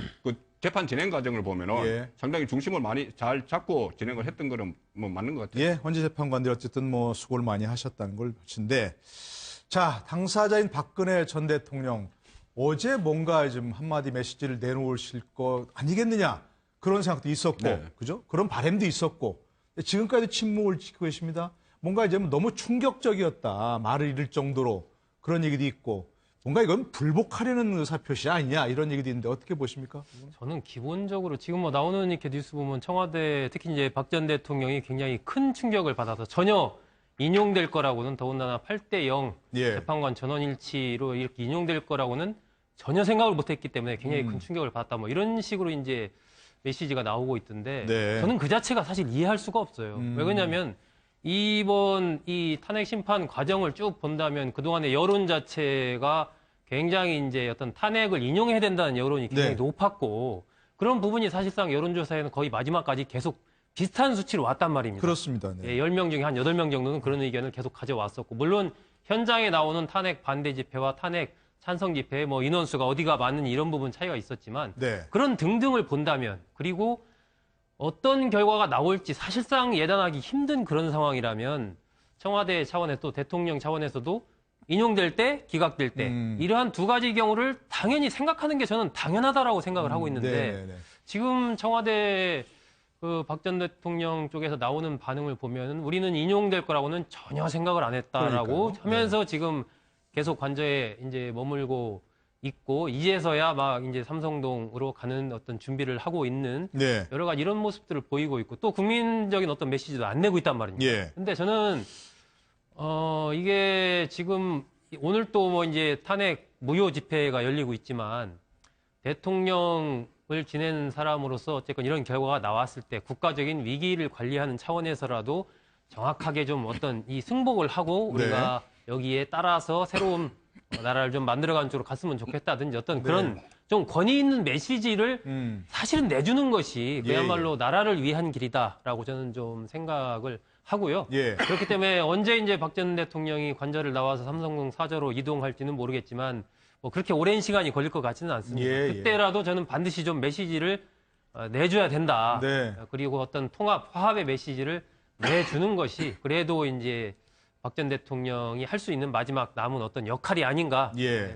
S3: 재판 진행 과정을 보면은
S1: 예.
S3: 상당히 중심을 많이 잘 잡고 진행을 했던 거는 뭐 맞는 것 같아요.
S1: 예, 헌재 재판관들이 어쨌든 뭐 수고를 많이 하셨다는 걸 보신데, 자, 당사자인 박근혜 전 대통령 어제 뭔가 좀 한마디 메시지를 내놓으실 거 아니겠느냐 그런 생각도 있었고,
S3: 네.
S1: 그죠? 그런 바람도 있었고, 지금까지도 침묵을 지키고 계십니다. 뭔가 이제 너무 충격적이었다 말을 잃을 정도로 그런 얘기도 있고, 뭔가 이건 불복하려는 의사표시 아니냐 이런 얘기도 있는데 어떻게 보십니까?
S6: 저는 기본적으로 지금 뭐 나오는 이렇게 뉴스 보면 청와대 특히 이제 박 전 대통령이 굉장히 큰 충격을 받아서 전혀 인용될 거라고는 더군다나 8대0
S1: 예.
S6: 재판관 전원일치로 이렇게 인용될 거라고는 전혀 생각을 못했기 때문에 굉장히 큰 충격을 받았다 뭐 이런 식으로 이제 메시지가 나오고 있던데
S1: 네.
S6: 저는 그 자체가 사실 이해할 수가 없어요. 왜 그러냐면 이번 이 탄핵 심판 과정을 쭉 본다면 그동안의 여론 자체가 굉장히 이제 어떤 탄핵을 인용해야 된다는 여론이 굉장히
S1: 네.
S6: 높았고 그런 부분이 사실상 여론조사에는 거의 마지막까지 계속 비슷한 수치로 왔단 말입니다.
S1: 그렇습니다. 네.
S6: 예, 10명 중에 한 8명 정도는 그런 의견을 계속 가져왔었고 물론 현장에 나오는 탄핵 반대 집회와 탄핵 찬성 집회 뭐 인원수가 어디가 많은 이런 부분 차이가 있었지만
S1: 네.
S6: 그런 등등을 본다면 그리고 어떤 결과가 나올지 사실상 예단하기 힘든 그런 상황이라면 청와대 차원에서 또 대통령 차원에서도 인용될 때 기각될 때 이러한 두 가지 경우를 당연히 생각하는 게 저는 당연하다라고 생각을 하고 있는데
S1: 네, 네.
S6: 지금 청와대 그 박 전 대통령 쪽에서 나오는 반응을 보면 우리는 인용될 거라고는 전혀 생각을 안 했다라고
S1: 그러니까요.
S6: 하면서 지금 계속 관저에 이제 머물고 있고 이제서야 막 이제 삼성동으로 가는 어떤 준비를 하고 있는
S1: 네.
S6: 여러 가지 이런 모습들을 보이고 있고 또 국민적인 어떤 메시지도 안 내고 있단 말입니다.
S1: 예.
S6: 근데 저는 이게 지금 오늘 또 뭐 이제 탄핵 무효 집회가 열리고 있지만 대통령을 지내는 사람으로서 어쨌건 이런 결과가 나왔을 때 국가적인 위기를 관리하는 차원에서라도 정확하게 좀 어떤 이 승복을 하고 우리가 여기에 따라서 새로운 나라를 좀 만들어가는 쪽으로 갔으면 좋겠다든지 어떤 그런 좀 권위 있는 메시지를 사실은 내주는 것이 그야말로 나라를 위한 길이다라고 저는 좀 생각을 하고요.
S1: 예.
S6: 그렇기 때문에 언제 이제 박 전 대통령이 관저를 나와서 삼성동 사저로 이동할지는 모르겠지만 뭐 그렇게 오랜 시간이 걸릴 것 같지는 않습니다. 그때라도 저는 반드시 좀 메시지를 내줘야 된다.
S1: 네.
S6: 그리고 어떤 통합, 화합의 메시지를 내주는 것이 그래도 이제 박 전 대통령이 할 수 있는 마지막 남은 어떤 역할이 아닌가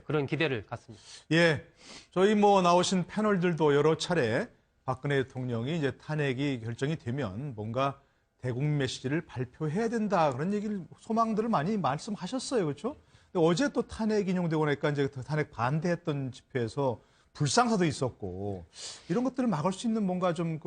S6: 그런 기대를 갖습니다.
S1: 예. 저희 뭐 나오신 패널들도 여러 차례 박근혜 대통령이 이제 탄핵이 결정이 되면 뭔가 대국민 메시지를 발표해야 된다 그런 얘기를 소망들을 많이 말씀하셨어요. 그렇죠? 근데 어제 또 탄핵 인용되고 나니까 이제 탄핵 반대했던 집회에서 불상사도 있었고 이런 것들을 막을 수 있는 뭔가 좀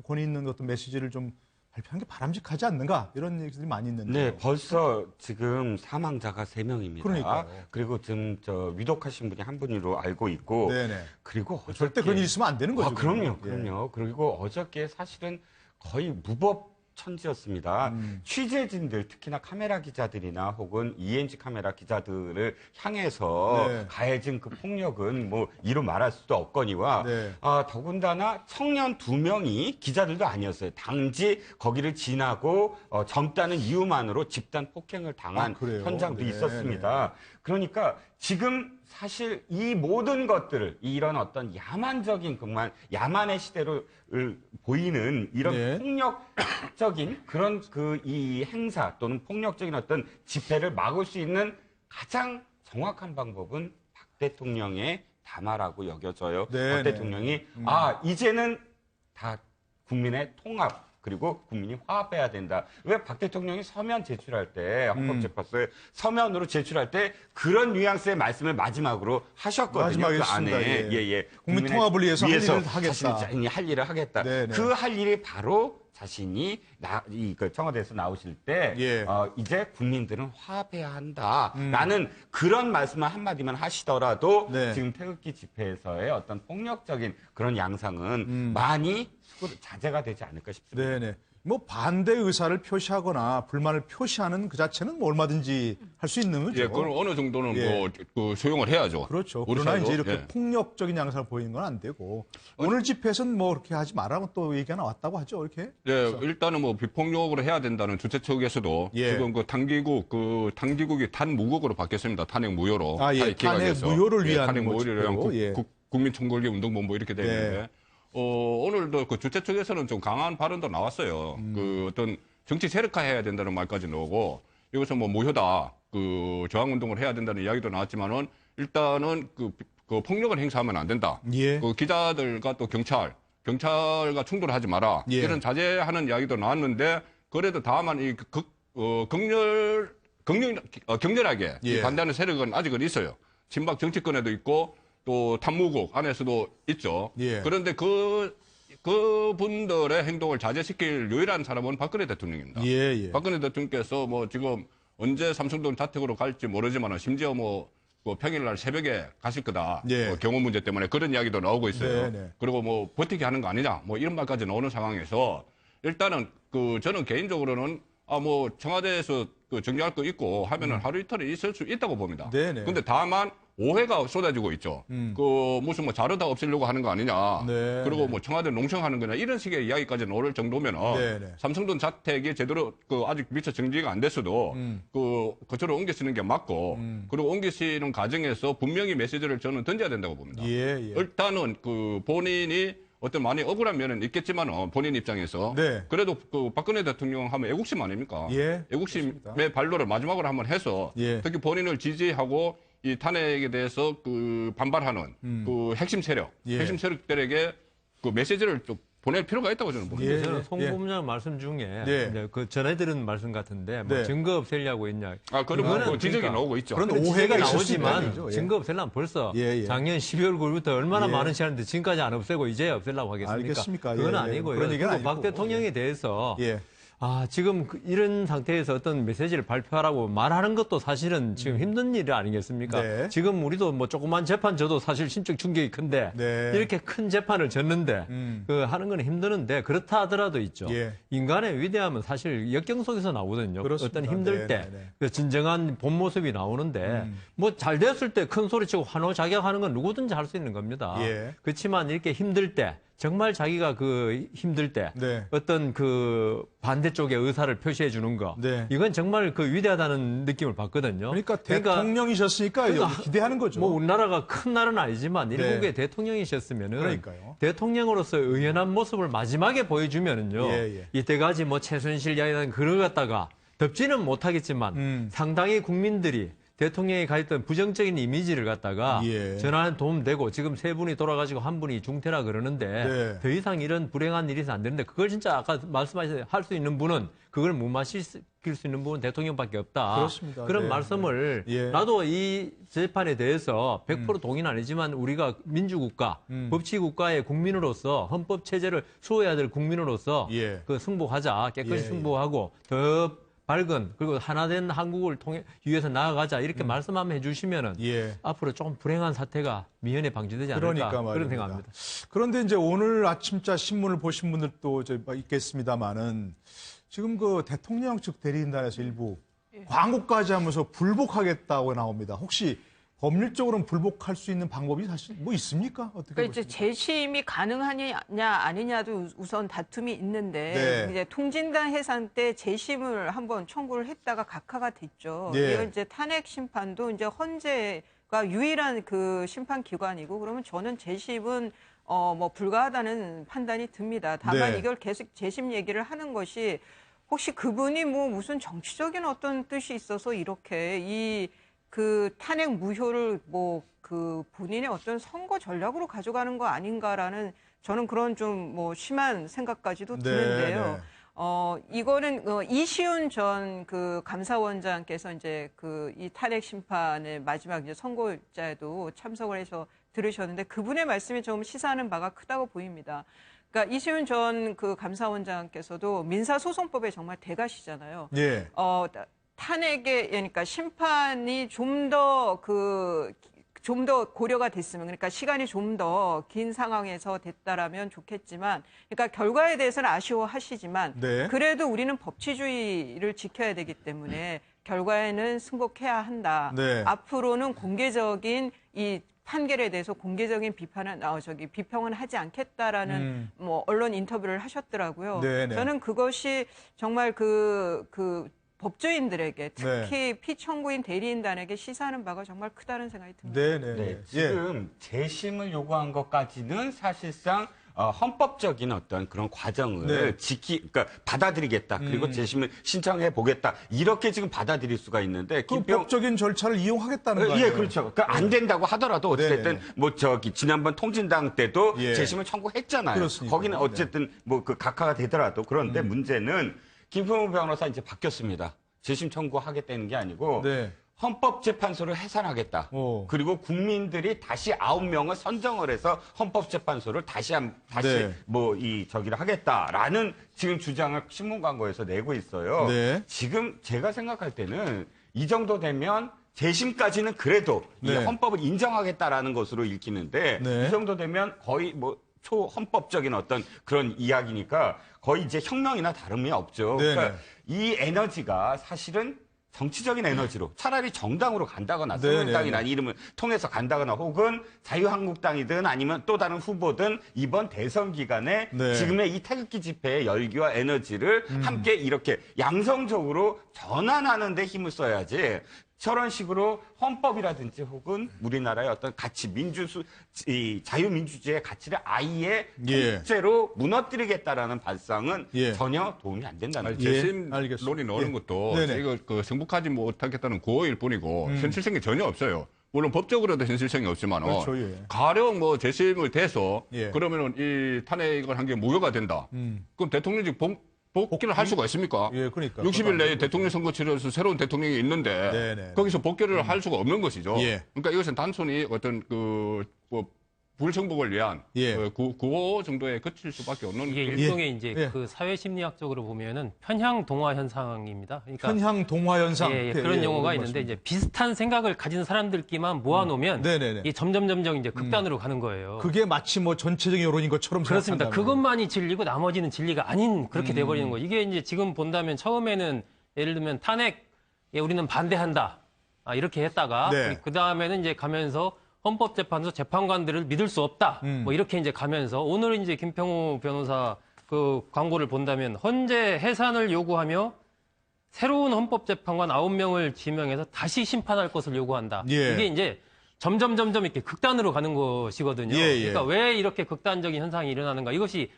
S1: 권위 있는 어떤 메시지를 좀 발표한 게 바람직하지 않는가 이런 얘기들이 많이 있는데.
S7: 네, 벌써 지금 사망자가 3명입니다.
S1: 그러니까요.
S7: 그리고 지금 위독하신 분이 한 분으로 알고 있고.
S1: 네네.
S7: 그리고 어저께
S1: 절대 그런 일 있으면 안 되는 거죠.
S7: 그럼요,
S1: 그러면.
S7: 그럼요. 그리고 어저께 사실은 거의 무법 천지였습니다. 취재진들, 특히나 카메라 기자들이나 혹은 ENG 카메라 기자들을 향해서 가해진 그 폭력은 뭐 이루 말할 수도 없거니와 더군다나 청년 2명이 기자들도 아니었어요. 단지 거기를 지나고 젊다는 이유만으로 집단 폭행을 당한 현장도 있었습니다. 그러니까 지금 사실 이 모든 것들을 이런 어떤 야만적인 정말 야만의 시대로 보이는 이런 폭력적인 그런 이 행사 또는 폭력적인 어떤 집회를 막을 수 있는 가장 정확한 방법은 박 대통령의 담화라고 여겨져요. 박 대통령이 이제는 다 국민의 통합 그리고 국민이 화합해야 된다. 왜 박 대통령이 서면 제출할 때 헌법재판소에 서면으로 제출할 때 그런 뉘앙스의 말씀을 마지막으로 하셨거든요.
S1: 마지막에
S7: 그 안에
S1: 국민 통합을 위해서 할 일을 하겠다.
S7: 자신이 할 일을 하겠다. 그 할 일이 바로 자신이 청와대에서 나오실 때 이제 국민들은 화합해야 한다라는 그런 말씀을 한마디만 하시더라도 지금 태극기 집회에서의 어떤 폭력적인 그런 양상은 많이 자제가 되지 않을까 싶습니다.
S1: 네네. 뭐 반대 의사를 표시하거나 불만을 표시하는 그 자체는 뭐 얼마든지 할 수 있는 거죠.
S3: 예, 그건 어느 정도는 뭐 소용을 해야죠.
S1: 그렇죠. 그러나 이제 이렇게 폭력적인 양상을 보이는 건 안 되고 오늘 집회에서는 뭐 그렇게 하지 말라고 또 얘기가 나왔다고 하죠. 이렇게.
S3: 네, 일단은 뭐 비폭력으로 해야 된다는 주최 측에서도 지금 그 당기국이 단무국으로 바뀌었습니다. 탄핵 무효로.
S1: 탄핵 무효를 위한
S3: 탄핵 무효를 위한 국민총궐기 운동본부 이렇게 되는데. 오늘도 그 주최 측에서는 좀 강한 발언도 나왔어요. 그 어떤 정치 세력화해야 된다는 말까지 나오고 여기서 뭐 무효다, 그 저항운동을 해야 된다는 이야기도 나왔지만은 일단은 그 폭력을 행사하면 안 된다. 그 기자들과 또 경찰과 충돌하지 마라. 이런 자제하는 이야기도 나왔는데 그래도 다만 이 격렬하게 반대하는 세력은 아직은 있어요. 친박 정치권에도 있고. 또 탐무국 안에서도 있죠. 그런데 그분들의 행동을 자제시킬 유일한 사람은 박근혜 대통령입니다. 박근혜 대통령께서 뭐 지금 언제 삼성동 자택으로 갈지 모르지만 심지어 뭐 평일날 새벽에 가실 거다. 뭐 경호 문제 때문에 그런 이야기도 나오고 있어요. 그리고 뭐 버티게 하는 거 아니냐. 뭐 이런 말까지 나오는 상황에서 일단은 저는 개인적으로는 뭐 청와대에서 정리할 거 있고 하면은 하루 이틀은 있을 수 있다고 봅니다. 근데 다만 오해가 쏟아지고 있죠. 무슨 뭐 자료다 없애려고 하는 거 아니냐. 그리고 뭐 청와대 농성하는 거냐 이런 식의 이야기까지 나올 정도면은 삼성동 자택이 제대로 아직 미처 정지가 안 됐어도 그쪽으로 옮겨 쓰는 게 맞고 그리고 옮겨 쓰는 과정에서 분명히 메시지를 저는 던져야 된다고 봅니다. 일단은 본인이 어떤 많이 억울한 면은 있겠지만 본인 입장에서 그래도 박근혜 대통령 하면 애국심 아닙니까? 애국심의 발로를 마지막으로 한번 해서 특히 본인을 지지하고 이 탄핵에 대해서 반발하는 핵심 세력들에게 메시지를 좀 보낼 필요가 있다고 저는 봅니다.
S2: 저는 송 부부장 말씀 중에 이제 전해드린 말씀 같은데 뭐 증거 없애려고 했냐?
S3: 그런 지적이 나오고 있죠.
S1: 그런 오해가
S2: 나오지만 증거 없애려면 벌써 작년 12월 9일부터 얼마나 많은 시간인데 지금까지 안 없애고 이제 없애려고 하겠습니까?
S1: 알겠습니까?
S2: 그건 아니고요. 박 대통령에 대해서 지금 이런 상태에서 어떤 메시지를 발표하라고 말하는 것도 사실은 지금 힘든 일 아니겠습니까?
S1: 네.
S2: 지금 우리도 뭐 조그만 재판 져도 사실 심적 충격이 큰데
S1: 네.
S2: 이렇게 큰 재판을 졌는데 그 하는 건 힘드는데 그렇다 하더라도 있죠.
S1: 예.
S2: 인간의 위대함은 사실 역경 속에서 나오거든요.
S1: 그렇습니다.
S2: 어떤 힘들
S1: 네,
S2: 때
S1: 네, 네.
S2: 그 진정한 본 모습이 나오는데 뭐 잘 됐을 때 큰 소리치고 환호작용하는 건 누구든지 할 수 있는 겁니다.
S1: 예.
S2: 그렇지만 이렇게 힘들 때 정말 자기가 그 힘들 때
S1: 네.
S2: 어떤 그 반대쪽의 의사를 표시해 주는 거
S1: 네.
S2: 이건 정말 그 위대하다는 느낌을 받거든요.
S1: 그러니까 대통령이셨으니까 기대하는 거죠.
S2: 뭐 우리나라가 큰 나라는 아니지만
S1: 네.
S2: 일국의 대통령이셨으면은
S1: 그러니까요.
S2: 대통령으로서 의연한 모습을 마지막에 보여주면은요.
S1: 예, 예.
S2: 이때까지 뭐 최순실 야이는 그걸 갖다가 덮지는 못하겠지만 상당히 국민들이 대통령이 가졌던 부정적인 이미지를 갖다가
S1: 예.
S2: 전환에 도움되고 지금 세 분이 돌아가시고 한 분이 중태라 그러는데
S1: 네.
S2: 더 이상 이런 불행한 일이 있어서 안 되는데 그걸 진짜 아까 말씀하신 할 수 있는 분은 그걸 무마시킬 수 있는 분은 대통령밖에 없다.
S1: 그렇습니다.
S2: 그런
S1: 네.
S2: 말씀을
S1: 예.
S2: 나도 이 재판에 대해서 100% 동의는 아니지만 우리가 민주국가, 법치국가의 국민으로서 헌법 체제를 수호해야 될 국민으로서
S1: 예.
S2: 그 승복하자, 깨끗이
S1: 예,
S2: 승복하고 더 밝은 그리고 하나된 한국을 통해 위해서 나아가자 이렇게 말씀만 해주시면은
S1: 예.
S2: 앞으로 조금 불행한 사태가 미연에 방지되지 않을까
S1: 그러니까
S2: 그런
S1: 말입니다.
S2: 생각합니다.
S1: 그런데 이제 오늘 아침자 신문을 보신 분들도 이제 있겠습니다만은 지금 그 대통령 측 대리인단에서 일부 광고까지 하면서 불복하겠다고 나옵니다. 혹시 법률적으로는 불복할 수 있는 방법이 사실 뭐 있습니까? 어떻게
S4: 그러니까 이제
S1: 보십니까?
S4: 재심이 가능하냐 아니냐도 우선 다툼이 있는데
S1: 네.
S4: 이제 통진당 해산 때 재심을 한번 청구를 했다가 각하가 됐죠.
S1: 네.
S4: 이건 이제 탄핵 심판도 이제 헌재가 유일한 그 심판 기관이고 그러면 저는 재심은 뭐 불가하다는 판단이 듭니다. 다만
S1: 네.
S4: 이걸 계속 재심 얘기를 하는 것이 혹시 그분이 뭐 무슨 정치적인 어떤 뜻이 있어서 이렇게 그 탄핵 무효를 뭐 그 본인의 어떤 선거 전략으로 가져가는 거 아닌가라는 저는 그런 좀 뭐 심한 생각까지도
S1: 네,
S4: 드는데요.
S1: 네.
S4: 이거는 이시훈 전 그 감사원장께서 이제 그 이 탄핵 심판의 마지막 이제 선고자에도 참석을 해서 들으셨는데 그분의 말씀이 좀 시사하는 바가 크다고 보입니다. 그러니까 이시훈 전 그 감사원장께서도 민사소송법의 정말 대가시잖아요.
S1: 예.
S4: 탄핵의 그러니까 심판이 좀 더 고려가 됐으면 그러니까 시간이 좀 더 긴 상황에서 됐다라면 좋겠지만 그러니까 결과에 대해서는 아쉬워하시지만
S1: 네.
S4: 그래도 우리는 법치주의를 지켜야 되기 때문에 결과에는 승복해야 한다.
S1: 네.
S4: 앞으로는 공개적인 이 판결에 대해서 공개적인 비평은 하지 않겠다라는 뭐 언론 인터뷰를 하셨더라고요.
S1: 네네.
S4: 저는 그것이 정말 그 법조인들에게 특히 피청구인 대리인단에게 시사하는 바가 정말 크다는 생각이 듭니다.
S1: 네네.
S7: 네,
S1: 예.
S7: 지금 재심을 요구한 것까지는 사실상 헌법적인 어떤 그런 과정을
S1: 네.
S7: 그러니까 받아들이겠다. 그리고 재심을 신청해 보겠다. 이렇게 지금 받아들일 수가 있는데
S1: 그 법적인 절차를 이용하겠다는 거
S7: 예,
S1: 아니에요?
S7: 그렇죠. 그러니까 안 된다고 하더라도 어쨌든
S1: 네네.
S7: 뭐 지난번 통진당 때도
S1: 예.
S7: 재심을 청구했잖아요.
S1: 그렇습니까?
S7: 거기는 어쨌든 뭐 그 각하가 되더라도 그런데 문제는 김포무 변호사 이제 바뀌었습니다. 재심 청구하겠다는 게 아니고
S1: 네.
S7: 헌법재판소를 해산하겠다.
S1: 오.
S7: 그리고 국민들이 다시 9명을 선정을 해서 헌법재판소를 다시
S1: 네.
S7: 저기를 하겠다라는 지금 주장을 신문 광고에서 내고 있어요.
S1: 네.
S7: 지금 제가 생각할 때는 이 정도 되면 재심까지는 그래도 이
S1: 네.
S7: 헌법을 인정하겠다라는 것으로 읽히는데
S1: 네.
S7: 이 정도 되면 거의 뭐 초헌법적인 어떤 그런 이야기니까 거의 이제 혁명이나 다름이 없죠.
S1: 네네.
S7: 그러니까 이 에너지가 사실은 정치적인 에너지로 차라리 정당으로 간다거나
S1: 네네.
S7: 새누리당이나 이름을 통해서 간다거나 혹은 자유한국당이든 아니면 또 다른 후보든 이번 대선 기간에
S1: 네.
S7: 지금의 이 태극기 집회의 열기와 에너지를 함께 이렇게 양성적으로 전환하는 데 힘을 써야지 저런 식으로 헌법이라든지 혹은 우리나라의 어떤 가치, 자유민주주의의 가치를 아예
S1: 예.
S7: 통째로 무너뜨리겠다라는 발상은
S1: 예.
S7: 전혀 도움이 안 된다는 거죠.
S3: 재심
S1: 알겠습니다.
S3: 논의 나오는
S1: 예.
S3: 것도
S1: 네네.
S3: 이거 그 승복하지 못하겠다는 고의일 뿐이고 현실성이 전혀 없어요. 물론 법적으로도 현실성이 없지만
S1: 그렇죠, 예.
S3: 가령 뭐 재심을 돼서
S1: 예.
S3: 그러면은 이 탄핵을 한 게 무효가 된다. 그럼 대통령직 복귀를 할 수가 있습니까?
S1: 예, 그러니까.
S3: 60일 내에 대통령 선거 치러서 새로운 대통령이 있는데
S1: 네네.
S3: 거기서 복귀를 할 수가 없는 것이죠.
S1: 예.
S3: 그러니까 이것은 단순히 어떤 뭐 불승복을 위한
S1: 예.
S3: 구호 정도에 그칠 수밖에 없는
S6: 이게 일종의 이제
S1: 예.
S6: 그 사회 심리학적으로 보면은 편향 동화 현상입니다. 그러니까
S1: 편향 동화 현상
S6: 예, 그런 용어가 있는데 이제 비슷한 생각을 가진 사람들끼만 모아놓으면
S1: 네네네.
S6: 이게 점점 이제 극단으로 가는 거예요.
S1: 그게 마치 뭐 전체적인 여론인 것처럼
S6: 그렇습니다.
S1: 생각한다면.
S6: 그것만이 진리고 나머지는 진리가 아닌 그렇게 돼버리는 거예요. 이게 이제 지금 본다면 처음에는 예를 들면 탄핵에 우리는 반대한다. 이렇게 했다가
S1: 네.
S6: 그 다음에는 이제 가면서 헌법재판소 재판관들을 믿을 수 없다. 뭐 이렇게 이제 가면서 오늘 이제 김평우 변호사 그 광고를 본다면 헌재 해산을 요구하며 새로운 헌법재판관 9명을 지명해서 다시 심판할 것을 요구한다.
S1: 예.
S6: 이게 이제 점점 이렇게 극단으로 가는 것이거든요.
S1: 예.
S6: 그러니까 왜 이렇게 극단적인 현상이 일어나는가? 이것이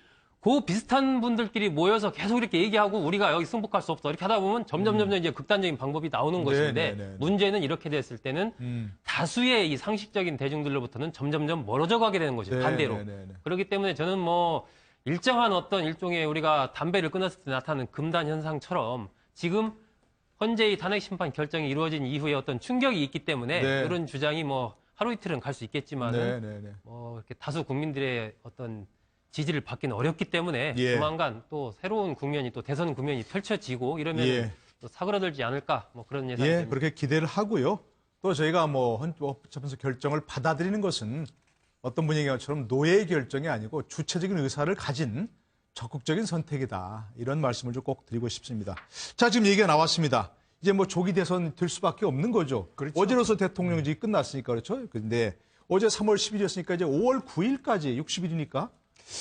S6: 그 비슷한 분들끼리 모여서 계속 이렇게 얘기하고 우리가 여기 승복할 수 없어 이렇게 하다 보면 점점 이제 극단적인 방법이 나오는 것인데
S1: 네.
S6: 문제는 이렇게 됐을 때는 다수의 이 상식적인 대중들로부터는 점점 멀어져 가게 되는 것이죠.
S1: 네,
S6: 반대로.
S1: 네.
S6: 그렇기 때문에 저는 뭐 일정한 어떤 일종의 우리가 담배를 끊었을 때 나타나는 금단 현상처럼 지금 헌재의 탄핵 심판 결정이 이루어진 이후에 어떤 충격이 있기 때문에
S1: 네.
S6: 이런 주장이 뭐 하루 이틀은 갈 수 있겠지만은
S1: 네.
S6: 뭐 이렇게 다수 국민들의 어떤 지지를 받기는 어렵기 때문에
S1: 예.
S6: 조만간 또 새로운 국면이 또 대선 국면이 펼쳐지고 이러면
S1: 예.
S6: 또 사그라들지 않을까 뭐 그런 예상이
S1: 예,
S6: 됩니다.
S1: 그렇게 기대를 하고요. 또 저희가 뭐 헌법재판소 결정을 받아들이는 것은 어떤 분이 얘기한 것처럼 노예의 결정이 아니고 주체적인 의사를 가진 적극적인 선택이다. 이런 말씀을 좀 꼭 드리고 싶습니다. 자, 지금 얘기가 나왔습니다. 이제 뭐 조기 대선 될 수밖에 없는 거죠.
S7: 그렇죠.
S1: 어제로서 대통령직이 끝났으니까 그렇죠. 근데 어제 3월 10일이었으니까 이제 5월 9일까지 60일이니까.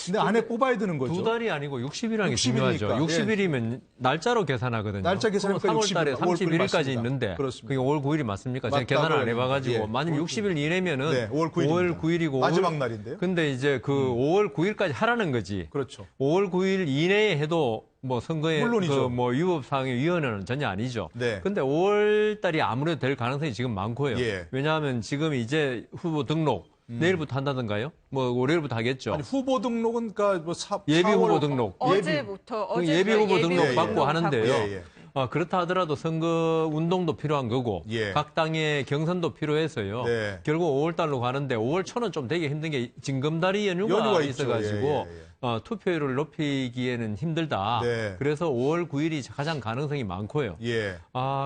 S1: 근데 안에 뽑아야 되는 거죠.
S2: 2달이 아니고 60일이라는 게
S1: 60일이니까.
S2: 중요하죠. 60일이면 날짜로 계산하거든요.
S1: 날짜 계산하니까
S2: 3월 달에
S1: 60일, 5월 9일
S2: 31일까지
S1: 맞습니다.
S2: 있는데
S1: 그렇습니다.
S2: 그게 5월 9일이 맞습니까? 제가
S1: 맞다고
S2: 계산을 안
S1: 해야
S2: 해봐가지고
S1: 됩니다. 예,
S2: 만약
S1: 5월
S2: 60일 이내면은
S1: 네, 5월 9일입니다.
S2: 9일이고
S1: 마지막 날인데요.
S2: 근데 이제 그 5월 9일까지 하라는 거지.
S1: 그렇죠.
S2: 5월 9일 이내에 해도 뭐 선거에
S1: 물론이죠.
S2: 그뭐 위법사항의 위헌은 전혀 아니죠.
S1: 네.
S2: 근데 5월 달이 아무래도 될 가능성이 지금 많고요.
S1: 예.
S2: 왜냐하면 지금 이제 후보 등록 내일부터 한다던가요? 뭐 월요일부터 하겠죠.
S1: 아니, 후보 등록은 그러니까 뭐
S2: 예비
S1: 4월
S2: 후보 등록.
S4: 어제부터
S2: 그 예비 후보 등록
S1: 예,
S2: 받고
S1: 예.
S2: 하는데요.
S1: 예, 예.
S2: 그렇다 하더라도 선거 운동도 필요한 거고
S1: 예.
S2: 각 당의 경선도 필요해서요.
S1: 네.
S2: 결국 5월 달로 가는데 5월 초는 좀 되게 힘든 게 징검다리 연휴가
S1: 연휴가 있죠.
S2: 있어가지고
S1: 예.
S2: 투표율을 높이기에는 힘들다.
S1: 네.
S2: 그래서 5월 9일이 가장 가능성이 많고요.
S1: 예.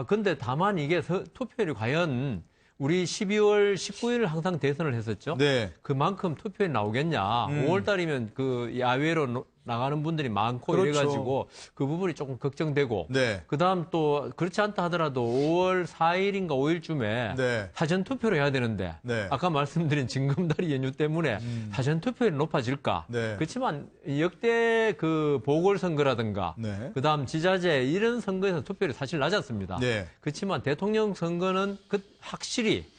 S2: 근데 다만 이게 투표율이 과연 우리 12월 19일 항상 대선을 했었죠.
S1: 네.
S2: 그만큼 투표율이 나오겠냐. 5월 달이면 그 야외로 나가는 분들이 많고
S1: 그렇죠.
S2: 이래가지고 그 부분이 조금 걱정되고.
S1: 네.
S2: 그다음 또 그렇지 않다 하더라도 5월 4일인가 5일쯤에
S1: 네.
S2: 사전 투표를 해야 되는데
S1: 네.
S2: 아까 말씀드린 징검다리 연휴 때문에 사전 투표율이 높아질까?
S1: 네.
S2: 그렇지만 역대 그 보궐선거라든가
S1: 네.
S2: 그다음 지자체 이런 선거에서 투표율이 사실 낮았습니다.
S1: 네.
S2: 그렇지만 대통령 선거는 확실히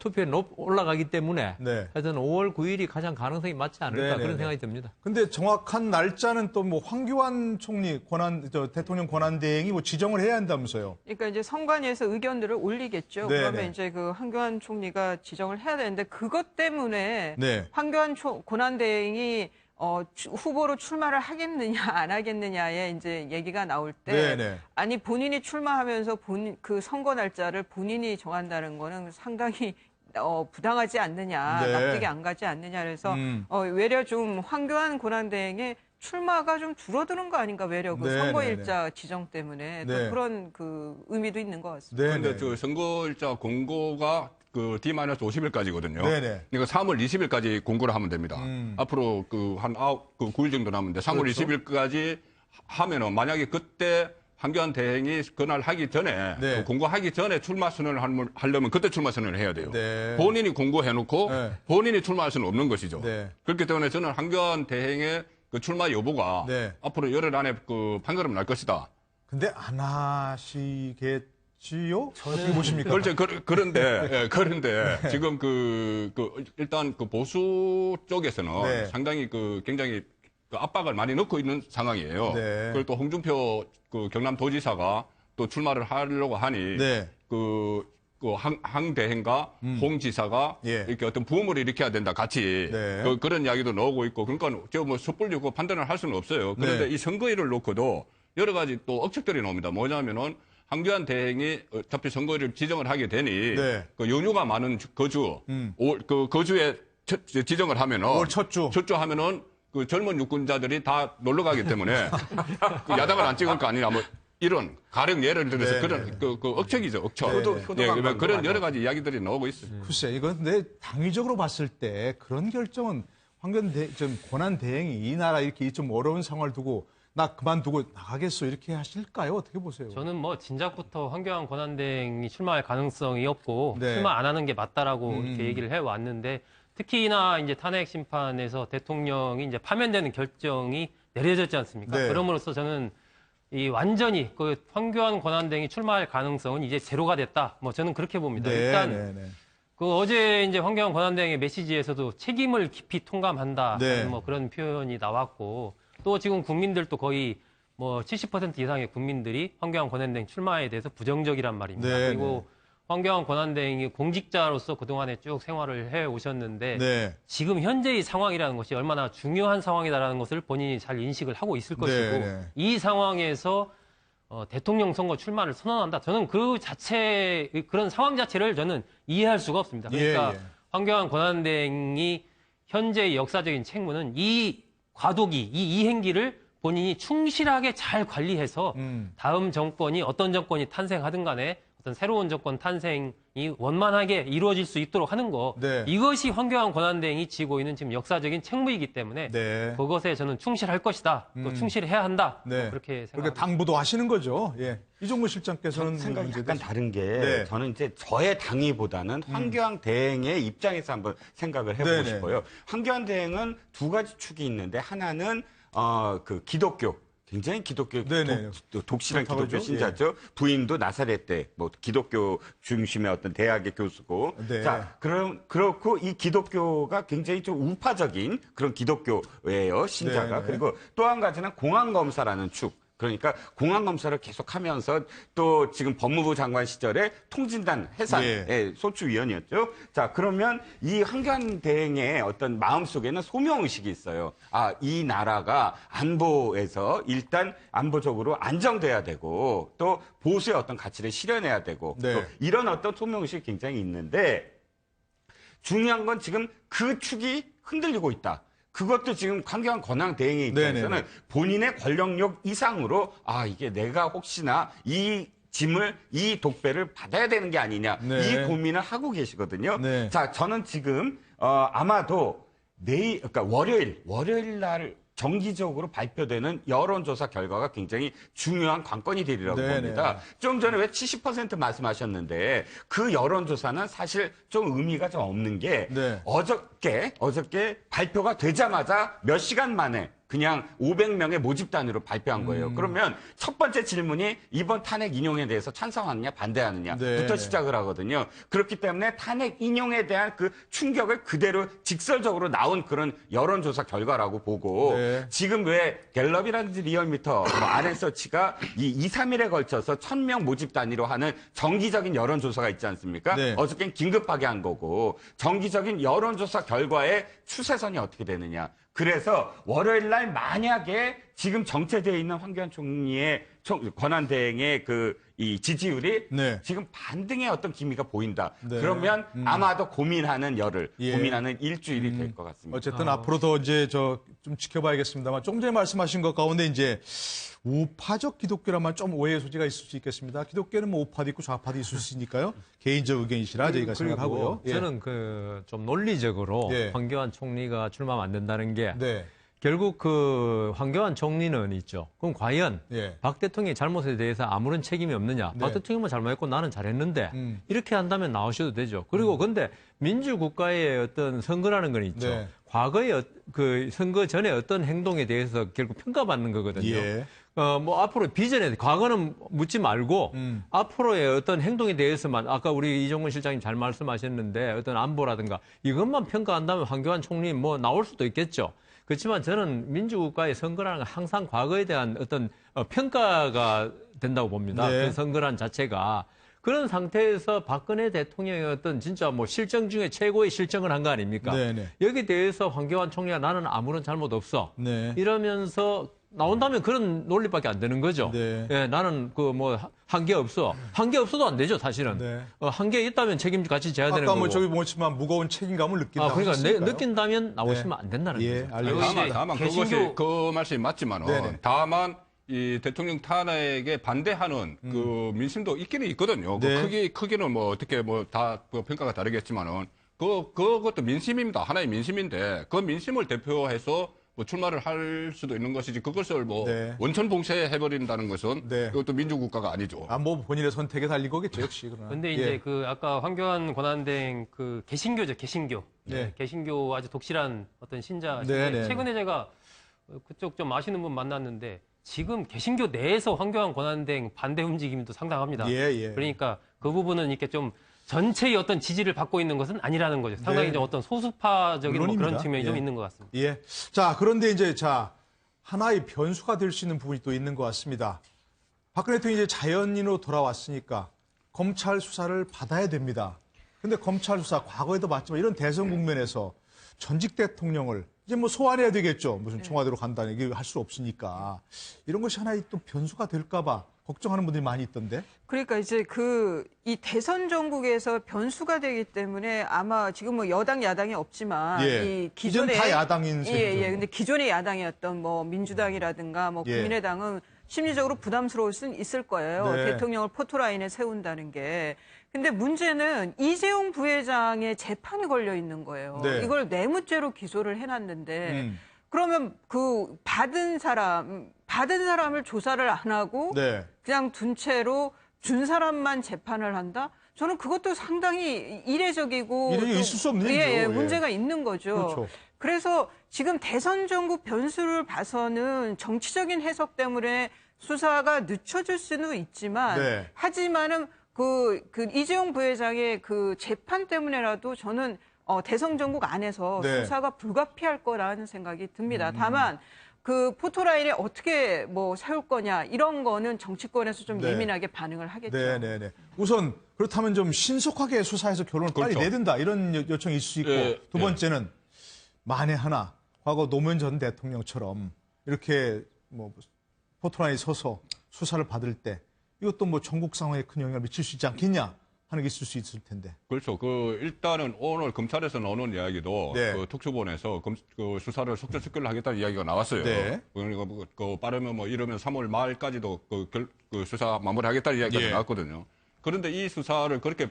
S2: 투표율이 올라가기 때문에
S1: 네.
S2: 하여튼 5월 9일이 가장 가능성이 맞지 않을까
S1: 네, 네,
S2: 그런
S1: 네.
S2: 생각이 듭니다.
S1: 근데 정확한 날짜는 또 뭐 황교안 총리 대통령 권한대행이 뭐 지정을 해야 한다면서요.
S4: 그러니까 이제 선관위에서 의견들을 올리겠죠.
S1: 네,
S4: 그러면
S1: 네.
S4: 이제 그 황교안 총리가 지정을 해야 되는데 그것 때문에
S1: 네.
S4: 황교안 권한대행이 후보로 출마를 하겠느냐 안 하겠느냐에 이제 얘기가 나올 때
S1: 네, 네.
S4: 아니 본인이 출마하면서 그 선거 날짜를 본인이 정한다는 거는 상당히 부당하지 않느냐,
S1: 네.
S4: 납득이 안 가지 않느냐 그래서 외려 좀 황교안 권한대행의 출마가 좀 줄어드는 거 아닌가 외려 그
S1: 네,
S4: 선거일자 지정 때문에 또
S1: 네.
S4: 그런 그 의미도 있는 것 같습니다.
S1: 네.
S3: 그런데
S1: 네.
S3: 저 선거일자 공고가 그 D-50일까지거든요.
S1: 네네.
S3: 그러니까 3월 20일까지 공고를 하면 됩니다. 앞으로 한 9일 정도 남았는데 3월
S1: 그렇죠.
S3: 20일까지 하면은 만약에 그때 황교안 대행이 그날 하기 전에
S1: 네.
S3: 그 공고하기 전에 출마 선언을 하려면 그때 출마 선언을 해야 돼요.
S1: 네.
S3: 본인이 공고해놓고
S1: 네.
S3: 본인이 출마할 수는 없는 것이죠.
S1: 네.
S3: 그렇기 때문에 저는 황교안 대행의 그 출마 여부가
S1: 네.
S3: 앞으로 열흘 안에 그 판가름 날 것이다.
S1: 근데 안 하시겠지요? 어떻게 보십니까?
S3: 그렇죠. 그런데 지금 일단 그 보수 쪽에서는
S1: 네.
S3: 상당히 굉장히 그 압박을 많이 넣고 있는 상황이에요.
S1: 네.
S3: 그리고 또 홍준표 그 경남도지사가 또 출마를 하려고 하니
S1: 네.
S3: 항 대행과 홍 지사가
S1: 예.
S3: 이렇게 어떤 부음을 일으켜야 된다 같이
S1: 네.
S3: 그런 이야기도 나오고 있고 그러니까 저 뭐 섣불리 그 판단을 할 수는 없어요. 그런데
S1: 네.
S3: 이 선거일을 놓고도 여러 가지 또 억측들이 나옵니다. 뭐냐면은 황교안 대행이 어차피 선거일을 지정을 하게 되니
S1: 네.
S3: 그 연휴가 많은 거주, 거주에 지정을 하면은
S1: 5월 첫 주.
S3: 하면은 그 젊은 유권자들이 다 놀러 가기 때문에 그 야당을 안 찍을 거 아니냐 뭐 이런 가령 예를 들어서
S1: 네,
S3: 그런 그 억척이죠, 억척.
S7: 효도
S3: 그런 여러 가지 이야기들이 나오고 있어요.
S1: 글쎄, 이건 내 당위적으로 봤을 때 그런 결정은 좀 권한 대행이 이 나라 이렇게 좀 어려운 상황을 두고 나 그만두고 나가겠어 이렇게 하실까요? 어떻게 보세요?
S6: 저는 뭐 진작부터 황교안 권한대행이 출마할 가능성이 없고
S1: 네.
S6: 출마 안 하는 게 맞다라고 이렇게 얘기를 해 왔는데 특히나 이제 탄핵 심판에서 대통령이 이제 파면되는 결정이 내려졌지 않습니까?
S1: 네.
S6: 그럼으로써 저는 이 완전히 그 황교안 권한대행이 출마할 가능성은 이제 제로가 됐다. 뭐 저는 그렇게 봅니다. 일단 그 어제 이제 황교안 권한대행의 메시지에서도 책임을 깊이 통감한다.
S1: 네.
S6: 뭐 그런 표현이 나왔고 또 지금 국민들도 거의 뭐 70% 이상의 국민들이 황교안 권한대행 출마에 대해서 부정적이란 말입니다.
S1: 네,
S6: 그리고 황교안 권한대행이 공직자로서 그동안에 쭉 생활을 해 오셨는데
S1: 네.
S6: 지금 현재의 상황이라는 것이 얼마나 중요한 상황이다라는 것을 본인이 잘 인식을 하고 있을 것이고
S1: 네.
S6: 이 상황에서 대통령 선거 출마를 선언한다. 저는 그 자체 그런 상황 자체를 저는 이해할 수가 없습니다. 그러니까
S1: 예.
S6: 황교안 권한대행이 현재의 역사적인 책무는 이 과도기, 이 이행기를 본인이 충실하게 잘 관리해서 다음 정권이 어떤 정권이 탄생하든 간에 어떤 새로운 정권 탄생이 원만하게 이루어질 수 있도록 하는 거.
S1: 네.
S6: 이것이 황교안 권한대행이 지고 있는 지금 역사적인 책무이기 때문에
S1: 네.
S6: 그것에 저는 충실할 것이다. 또 충실해야 한다.
S1: 네.
S6: 뭐 그렇게
S1: 그렇게
S6: 생각합니다.
S1: 당부도 하시는 거죠. 예. 이종무 실장께서는
S7: 생각이
S1: 문제에
S7: 약간
S1: 대해서-
S7: 다른 게
S1: 네.
S7: 저는 이제 저의 당위보다는 황교안 대행의 입장에서 한번 생각을 해보고
S1: 네네.
S7: 싶어요. 황교안 대행은 두 가지 축이 있는데 하나는 그 기독교. 굉장히 기독교
S1: 네네.
S7: 독실한
S1: 그렇다고
S7: 기독교
S1: 하죠.
S7: 신자죠. 부인도 나사렛 때 뭐 기독교 중심의 어떤 대학의 교수고.
S1: 네.
S7: 자, 그렇고 이 기독교가 굉장히 좀 우파적인 그런 기독교예요, 신자가.
S1: 네네.
S7: 그리고 또 한 가지는 공안 검사라는 축. 그러니까 공안 검사를 계속하면서 또 지금 법무부 장관 시절에 통진단 해산의
S1: 예.
S7: 소추위원이었죠. 자, 그러면 이 황교안 대행의 어떤 마음속에는 소명의식이 있어요. 아, 이 나라가 안보에서 일단 안보적으로 안정돼야 되고 또 보수의 어떤 가치를 실현해야 되고
S1: 네.
S7: 또 이런 어떤 소명의식이 굉장히 있는데 중요한 건 지금 그 축이 흔들리고 있다. 그것도 지금 황교안 권한 대행의 입장에서는
S1: 네네.
S7: 본인의 권력력 이상으로 아 이게 내가 혹시나 이 짐을 이 독배를 받아야 되는 게 아니냐
S1: 네.
S7: 이 고민을 하고 계시거든요.
S1: 네.
S7: 자 저는 지금 아마도 그러니까 월요일 날 정기적으로 발표되는 여론조사 결과가 굉장히 중요한 관건이 되리라고
S1: 네네.
S7: 봅니다. 좀 전에 왜 70% 말씀하셨는데 그 여론조사는 사실 좀 의미가 좀 없는 게
S1: 네.
S7: 어저께 발표가 되자마자 몇 시간 만에 그냥 500명의 모집단으로 발표한 거예요. 그러면 첫 번째 질문이 이번 탄핵 인용에 대해서 찬성하느냐 반대하느냐부터
S1: 네.
S7: 시작을 하거든요. 그렇기 때문에 탄핵 인용에 대한 그 충격을 그대로 직설적으로 나온 그런 여론조사 결과라고 보고
S1: 네.
S7: 지금 왜 갤럽이라든지 리얼미터, RN서치가 이 2, 3일에 걸쳐서 1000명 모집 단위로 하는 정기적인 여론조사가 있지 않습니까?
S1: 네.
S7: 어저께는 긴급하게 한 거고 정기적인 여론조사 결과의 추세선이 어떻게 되느냐. 그래서 월요일 날 만약에 지금 정체되어 있는 황교안 총리의 권한대행의 이 지지율이
S1: 네.
S7: 지금 반등의 어떤 기미가 보인다.
S1: 네.
S7: 그러면 아마도 고민하는
S1: 예.
S7: 고민하는 일주일이 될 것 같습니다.
S1: 어쨌든 앞으로 더 이제 좀 지켜봐야겠습니다만 조금 전에 말씀하신 것 가운데 이제 우파적 기독교라면 좀 오해의 소지가 있을 수 있겠습니다. 기독교는 뭐 우파도 있고 좌파도 있을 수 있으니까요. 개인적 의견이시라 저희가 생각하고요. 예.
S2: 저는 좀 논리적으로
S1: 예.
S2: 황교안 총리가 출마하면 안 된다는 게
S1: 네.
S2: 결국 황교안 총리는 있죠. 그럼 과연
S1: 예.
S2: 박 대통령의 잘못에 대해서 아무런 책임이 없느냐?
S1: 네.
S2: 박 대통령만 잘못했고 나는 잘했는데 이렇게 한다면 나오셔도 되죠. 그리고
S1: 음.
S2: 근데 민주국가의 어떤 선거라는 건 있죠.
S1: 네.
S2: 과거의 그 선거 전에 어떤 행동에 대해서 결국 평가받는 거거든요.
S1: 예.
S2: 뭐 앞으로 비전에 과거는 묻지 말고 앞으로의 어떤 행동에 대해서만 아까 우리 이종근 실장님 잘 말씀하셨는데 어떤 안보라든가 이것만 평가한다면 황교안 총리 뭐 나올 수도 있겠죠. 그렇지만 저는 민주국가의 선거라는 건 항상 과거에 대한 어떤 평가가 된다고 봅니다.
S1: 네.
S2: 그 선거란 자체가. 그런 상태에서 박근혜 대통령의 어떤 진짜 뭐 실정 중에 최고의 실정을 한 거 아닙니까?
S1: 네네.
S2: 여기에 대해서 황교안 총리가 나는 아무런 잘못 없어.
S1: 네.
S2: 이러면서 나온다면 그런 논리밖에 안 되는 거죠.
S1: 네.
S2: 예, 나는 그 뭐 한계 없어. 한계 없어도 안 되죠, 사실은.
S1: 네.
S2: 한계 있다면 책임 같이 져야 되는
S1: 아까
S2: 거고.
S1: 뭐 저기 보지만 무거운 책임감을 느낀다.
S2: 그러니까
S1: 하셨으니까요.
S2: 느낀다면 나오시면 안 된다는
S1: 예,
S2: 거죠.
S1: 알겠습니다.
S3: 다만
S6: 개신교-
S3: 그것이 그 말씀이 맞지만은
S1: 네네.
S3: 다만 이 대통령 탄핵에 반대하는 그 민심도 있기는 있거든요.
S1: 네.
S3: 그 크기는 뭐 어떻게 뭐 다 평가가 다르겠지만은 그것도 민심입니다. 하나의 민심인데 그 민심을 대표해서 뭐 출마를 할 수도 있는 것이지 그것을 뭐
S1: 네.
S3: 원천 봉쇄해버린다는 것은
S1: 네.
S3: 이것도 민주국가가 아니죠.
S1: 뭐 본인의 선택에 달린 거겠죠, 역시. 그러나.
S6: 근데
S1: 예.
S6: 이제 그 아까 황교안 권한대행 그 개신교죠, 개신교.
S1: 네.
S6: 개신교 아주 독실한 어떤 신자.
S1: 네, 네,
S6: 최근에 제가 그쪽 좀 아시는 분 만났는데 지금 개신교 내에서 황교안 권한대행 반대 움직임도 상당합니다.
S1: 예, 예.
S6: 그러니까 그 부분은 이렇게 좀 전체의 어떤 지지를 받고 있는 것은 아니라는 거죠. 상당히
S1: 네.
S6: 좀 어떤 소수파적인 뭐
S1: 물론입니다.
S6: 그런 측면이 좀
S1: 예.
S6: 있는 것 같습니다.
S1: 예. 자, 그런데 이제 하나의 변수가 될 수 있는 부분이 또 있는 것 같습니다. 박근혜 대통령이 이제 자연인으로 돌아왔으니까 검찰 수사를 받아야 됩니다. 근데 검찰 수사 과거에도 봤지만 이런 대선 국면에서 전직 대통령을 이제 뭐 소환해야 되겠죠. 무슨 청와대로 간다는 얘기 할 수 없으니까. 이런 것이 하나의 또 변수가 될까 봐 걱정하는 분들이 많이 있던데.
S4: 그러니까 이제 이 대선 전국에서 변수가 되기 때문에 아마 지금 뭐 여당 야당이 없지만
S1: 예.
S4: 이
S1: 이젠
S4: 기존에
S1: 다 야당인 셈이죠.
S4: 예. 근데 기존의 야당이었던 뭐 민주당이라든가 뭐
S1: 예.
S4: 국민의당은 심리적으로 부담스러울 수는 있을 거예요.
S1: 네.
S4: 대통령을 포토라인에 세운다는 게. 근데 문제는 이재용 부회장의 재판이 걸려 있는 거예요.
S1: 네.
S4: 이걸 뇌물죄로 기소를 해놨는데
S1: 음.
S4: 그러면 그 받은 사람을 조사를 안 하고
S1: 네.
S4: 그냥 둔 채로 준 사람만 재판을 한다? 저는 그것도 상당히 이례적이고
S1: 이례적이
S4: 좀-
S1: 있을 수 없는
S4: 예,
S1: 일이죠. 예.
S4: 문제가 있는 거죠.
S1: 그렇죠.
S4: 그래서 지금 대선 전국 변수를 봐서는 정치적인 해석 때문에 수사가 늦춰질 수는 있지만
S1: 네.
S4: 하지만은 그 이재용 부회장의 그 재판 때문에라도 저는 대선 전국 안에서
S1: 네.
S4: 수사가 불가피할 거라는 생각이 듭니다. 다만 그 포토라인에 어떻게 뭐 세울 거냐 이런 거는 정치권에서 좀
S1: 네.
S4: 예민하게 반응을 하겠죠.
S1: 네네네. 우선 그렇다면 좀 신속하게 수사해서 결론을 빨리
S3: 그렇죠.
S1: 내야 된다 이런 요청이 있을 수 있고
S3: 예,
S1: 두 번째는 만에 하나 과거 노무현 전 대통령처럼 이렇게 뭐 포토라인에 서서 수사를 받을 때 이것도 뭐 전국 상황에 큰 영향을 미칠 수 있지 않겠냐 하는 게 있을 수 있을 텐데.
S3: 그렇죠. 일단은 오늘 검찰에서 나오는 이야기도
S1: 네.
S3: 그 특수본에서 그 수사를 속전속결로 하겠다는 이야기가 나왔어요.
S1: 네.
S3: 그러니까 빠르면 뭐 이러면 3월 말까지도 그 수사 마무리하겠다는 이야기가
S1: 예.
S3: 나왔거든요. 그런데 이 수사를 그렇게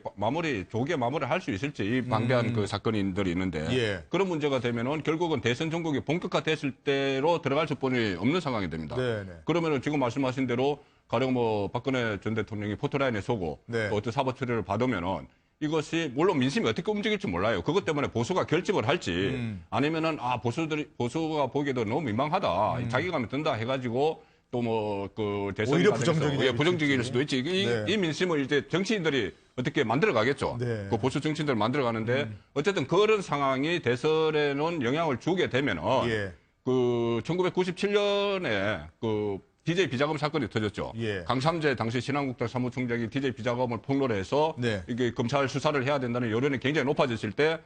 S3: 조기에 마무리할 수 있을지 이 방대한 그 사건들이 있는데
S1: 예.
S3: 그런 문제가 되면은 결국은 대선 전국이 본격화됐을 때로 들어갈 수뿐이 없는 상황이 됩니다.
S1: 네네.
S3: 그러면은 지금 말씀하신 대로 가령 뭐 박근혜 전 대통령이 포토라인에 서고
S1: 네.
S3: 또 어떤 사법 처리를 받으면은 이것이 물론 민심이 어떻게 움직일지 몰라요. 그것 때문에 보수가 결집을 할지 아니면은 보수가 보기에도 너무 민망하다. 자기감이 든다 해가지고 또 뭐 그 대선
S1: 오히려
S3: 과정에서
S1: 부정적이
S3: 부정적일
S1: 될지.
S3: 수도 있지.
S1: 네.
S3: 이 민심을 이제 정치인들이 어떻게 만들어 가겠죠.
S1: 네.
S3: 그 보수 정치인들 만들어 가는데 어쨌든 그런 상황이 대선에는 영향을 주게 되면은
S1: 예.
S3: 그 1997년에 그 DJ 비자금 사건이 터졌죠.
S1: 예.
S3: 강삼재 당시 신한국당 사무총장이 DJ 비자금을 폭로해서
S1: 네.
S3: 이게 검찰 수사를 해야 된다는 여론이 굉장히 높아졌을 때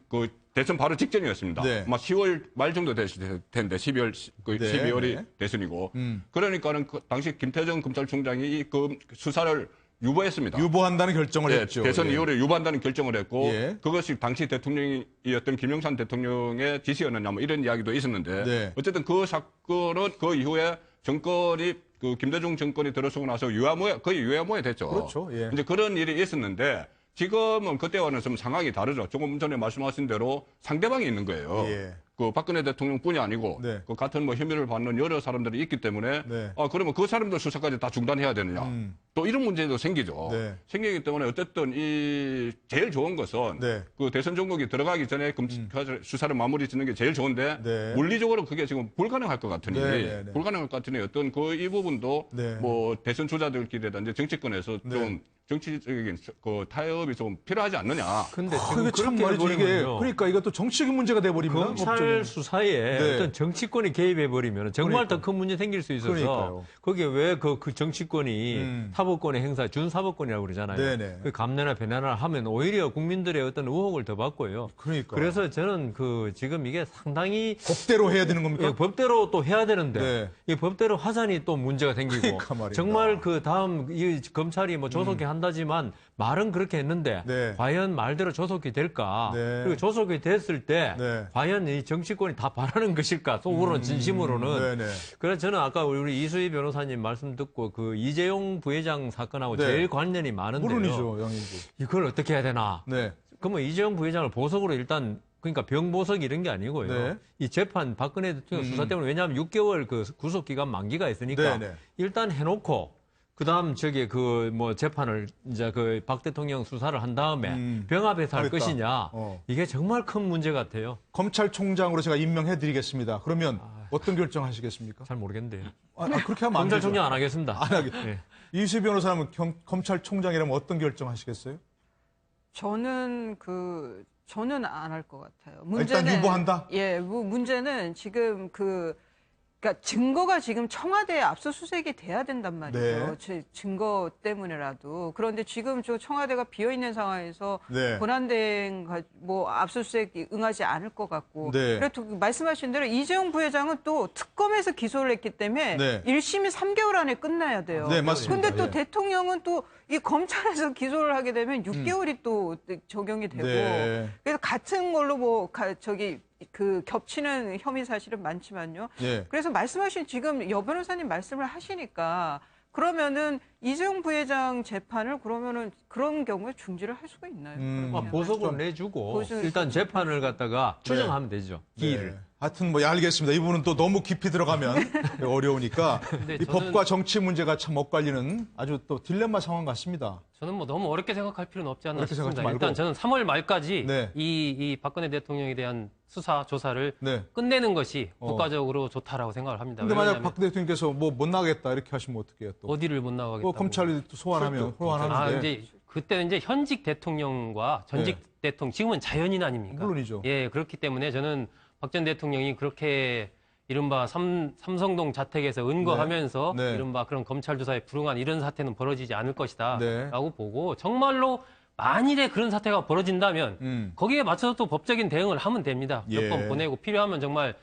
S3: 그 대선 바로 직전이었습니다.
S1: 네.
S3: 아마 10월 말 정도 됐을 텐데 12월이
S1: 네.
S3: 대선이고 그러니까는 그 당시 김태정 검찰총장이 이 그 수사를 유보했습니다.
S1: 유보한다는 결정을
S3: 네,
S1: 했죠.
S3: 대선
S1: 예.
S3: 이후에 유보한다는 결정을 했고
S1: 예.
S3: 그것이 당시 대통령이었던 김영삼 대통령의 지시였느냐 뭐 이런 이야기도 있었는데
S1: 네.
S3: 어쨌든 그 사건은 그 이후에 정권이 그 김대중 정권이 들어서고 나서 거의 유야무에 됐죠.
S1: 그렇죠. 예.
S3: 이제 그런 일이 있었는데 지금은 그때와는 좀 상황이 다르죠. 조금 전에 말씀하신 대로 상대방이 있는 거예요.
S1: 예.
S3: 그 박근혜 대통령뿐이 아니고
S1: 네.
S3: 그 같은 뭐 혐의를 받는 여러 사람들이 있기 때문에
S1: 네.
S3: 그러면 그 사람들 수사까지 다 중단해야 되느냐. 또 이런 문제도 생기죠.
S1: 네.
S3: 생기기 때문에 어쨌든 이 제일 좋은 것은
S1: 네.
S3: 그 대선 종국이 들어가기 전에 수사를 마무리 짓는 게 제일 좋은데
S1: 네.
S3: 물리적으로 그게 지금 불가능할 것 같으니 불가능할 것 같으니 어떤 이 부분도
S1: 네.
S3: 뭐 대선 주자들끼리라든지 정치권에서
S1: 네.
S3: 좀 정치적인 그 타협이 좀 필요하지 않느냐.
S2: 근데 지금
S1: 그게 참
S2: 그렇게
S1: 말이죠. 이게
S2: 해버리면요.
S1: 그러니까 이것도 정치적인 문제가 돼버립니다.
S2: 검찰 검찰 수사에
S1: 네.
S2: 어떤 정치권이 개입해 버리면 정말 더 큰 문제 생길 수 있어서
S1: 그러니까요.
S2: 거기에 왜 그 정치권이 사법권의 행사, 준사법권이라고 그러잖아요.
S1: 네네.
S2: 그 감내나 변화를 하면 오히려 국민들의 어떤 의혹을 더 받고요.
S1: 그러니까.
S2: 그래서 저는 지금 이게 상당히
S1: 법대로 해야 되는 겁니까?
S2: 예, 법대로 또 해야 되는데
S1: 네.
S2: 이 법대로 하자니 또 문제가 생기고
S1: 그러니까 말입니다.
S2: 정말 그 다음 이 검찰이 뭐 조속히 한다지만 말은 그렇게 했는데
S1: 네.
S2: 과연 말대로 조속히 될까?
S1: 네.
S2: 그리고 조속히 됐을 때
S1: 네.
S2: 과연 이 정치권이 다 바라는 것일까? 속으로는 진심으로는.
S1: 네네.
S2: 그래서 저는 아까 우리 이수희 변호사님 말씀 듣고 그 이재용 부회장 사건하고
S1: 네.
S2: 제일 관련이 많은데요.
S1: 물론이죠, 영인부.
S2: 이걸 어떻게 해야 되나?
S1: 네.
S2: 그러면 이재용 부회장을 보석으로 일단 그러니까 병보석 이런 게 아니고요.
S1: 네.
S2: 이 재판 박근혜 대통령 수사 때문에 왜냐하면 6개월 그 구속 기간 만기가 있으니까
S1: 네, 네.
S2: 일단 해놓고 그다음 재판을 이제 그 박 대통령 수사를 한 다음에 병합해서 할
S1: 하겠다.
S2: 것이냐
S1: 어.
S2: 이게 정말 큰 문제 같아요.
S1: 검찰총장으로 제가 임명해드리겠습니다. 그러면 어떤 결정하시겠습니까?
S2: 잘 모르겠는데요.
S1: 그렇게 하면 안 되죠.
S2: 검찰총장 안 하겠습니다.
S1: 안 하게.
S2: 예.
S1: 이수희 변호사는 검찰총장이라면 어떤 결정하시겠어요?
S4: 저는 저는 안 할 것 같아요.
S1: 일단 유보한다?
S4: 예, 문제는 지금 그러니까 증거가 지금 청와대에 압수수색이 돼야 된단 말이죠.
S1: 네.
S4: 증거 때문에라도. 그런데 지금 저 청와대가 비어 있는 상황에서
S1: 네.
S4: 권한대행 압수수색 응하지 않을 것 같고.
S1: 네.
S4: 그리고 말씀하신 대로 이재용 부회장은 또 특검에서 기소를 했기 때문에
S1: 네.
S4: 1심이 3개월 안에 끝나야 돼요.
S1: 네, 맞습니다.
S4: 근데 또
S1: 예.
S4: 대통령은 또 이 검찰에서 기소를 하게 되면 6개월이 또 적용이 되고.
S1: 네.
S4: 그래서 같은 걸로 겹치는 혐의 사실은 많지만요.
S1: 예.
S4: 그래서 말씀하신 지금 여 변호사님 말씀을 하시니까 그러면은 이재용 부회장 재판을 그러면은 그런 경우에 중지를 할 수가 있나요? 그러면?
S2: 보석을 내주고
S4: 보석을
S2: 일단 재판을 갖다가 추정하면 되죠. 기일을.
S1: 네. 하여튼 예, 알겠습니다. 이 부분은 또 너무 깊이 들어가면 어려우니까
S6: 근데
S1: 이
S6: 저는-
S1: 법과 정치 문제가 참 엇갈리는 아주 또 딜레마 상황 같습니다.
S6: 저는 뭐 너무 어렵게 생각할 필요는 없지 않나
S1: 어렵게 생각하지
S6: 싶습니다.
S1: 말고.
S6: 일단 저는 3월 말까지
S1: 네.
S6: 이 박근혜 대통령에 대한 수사 조사를
S1: 네.
S6: 끝내는 것이 국가적으로 좋다라고 생각을 합니다.
S1: 근데 만약
S6: 왜냐하면
S1: 박 대통령께서 못 나가겠다 이렇게 하시면 어떻게 해요? 또
S6: 어디를 못 나가겠다고.
S1: 검찰이 또 소환하면 소환하는데
S6: 이제 그때는 이제 현직 대통령과 전직 대통령 지금은 자연인 아닙니까?
S1: 물론이죠.
S6: 예, 그렇기 때문에 저는 박 전 대통령이 그렇게 이른바 삼성동 자택에서 은거하면서
S1: 네. 네.
S6: 이른바 그런 검찰 조사에 불응한 이런 사태는 벌어지지 않을 것이다라고
S1: 네.
S6: 보고 정말로 만일에 그런 사태가 벌어진다면 거기에 맞춰서 또 법적인 대응을 하면 됩니다.
S1: 예.
S6: 몇 번 보내고 필요하면 정말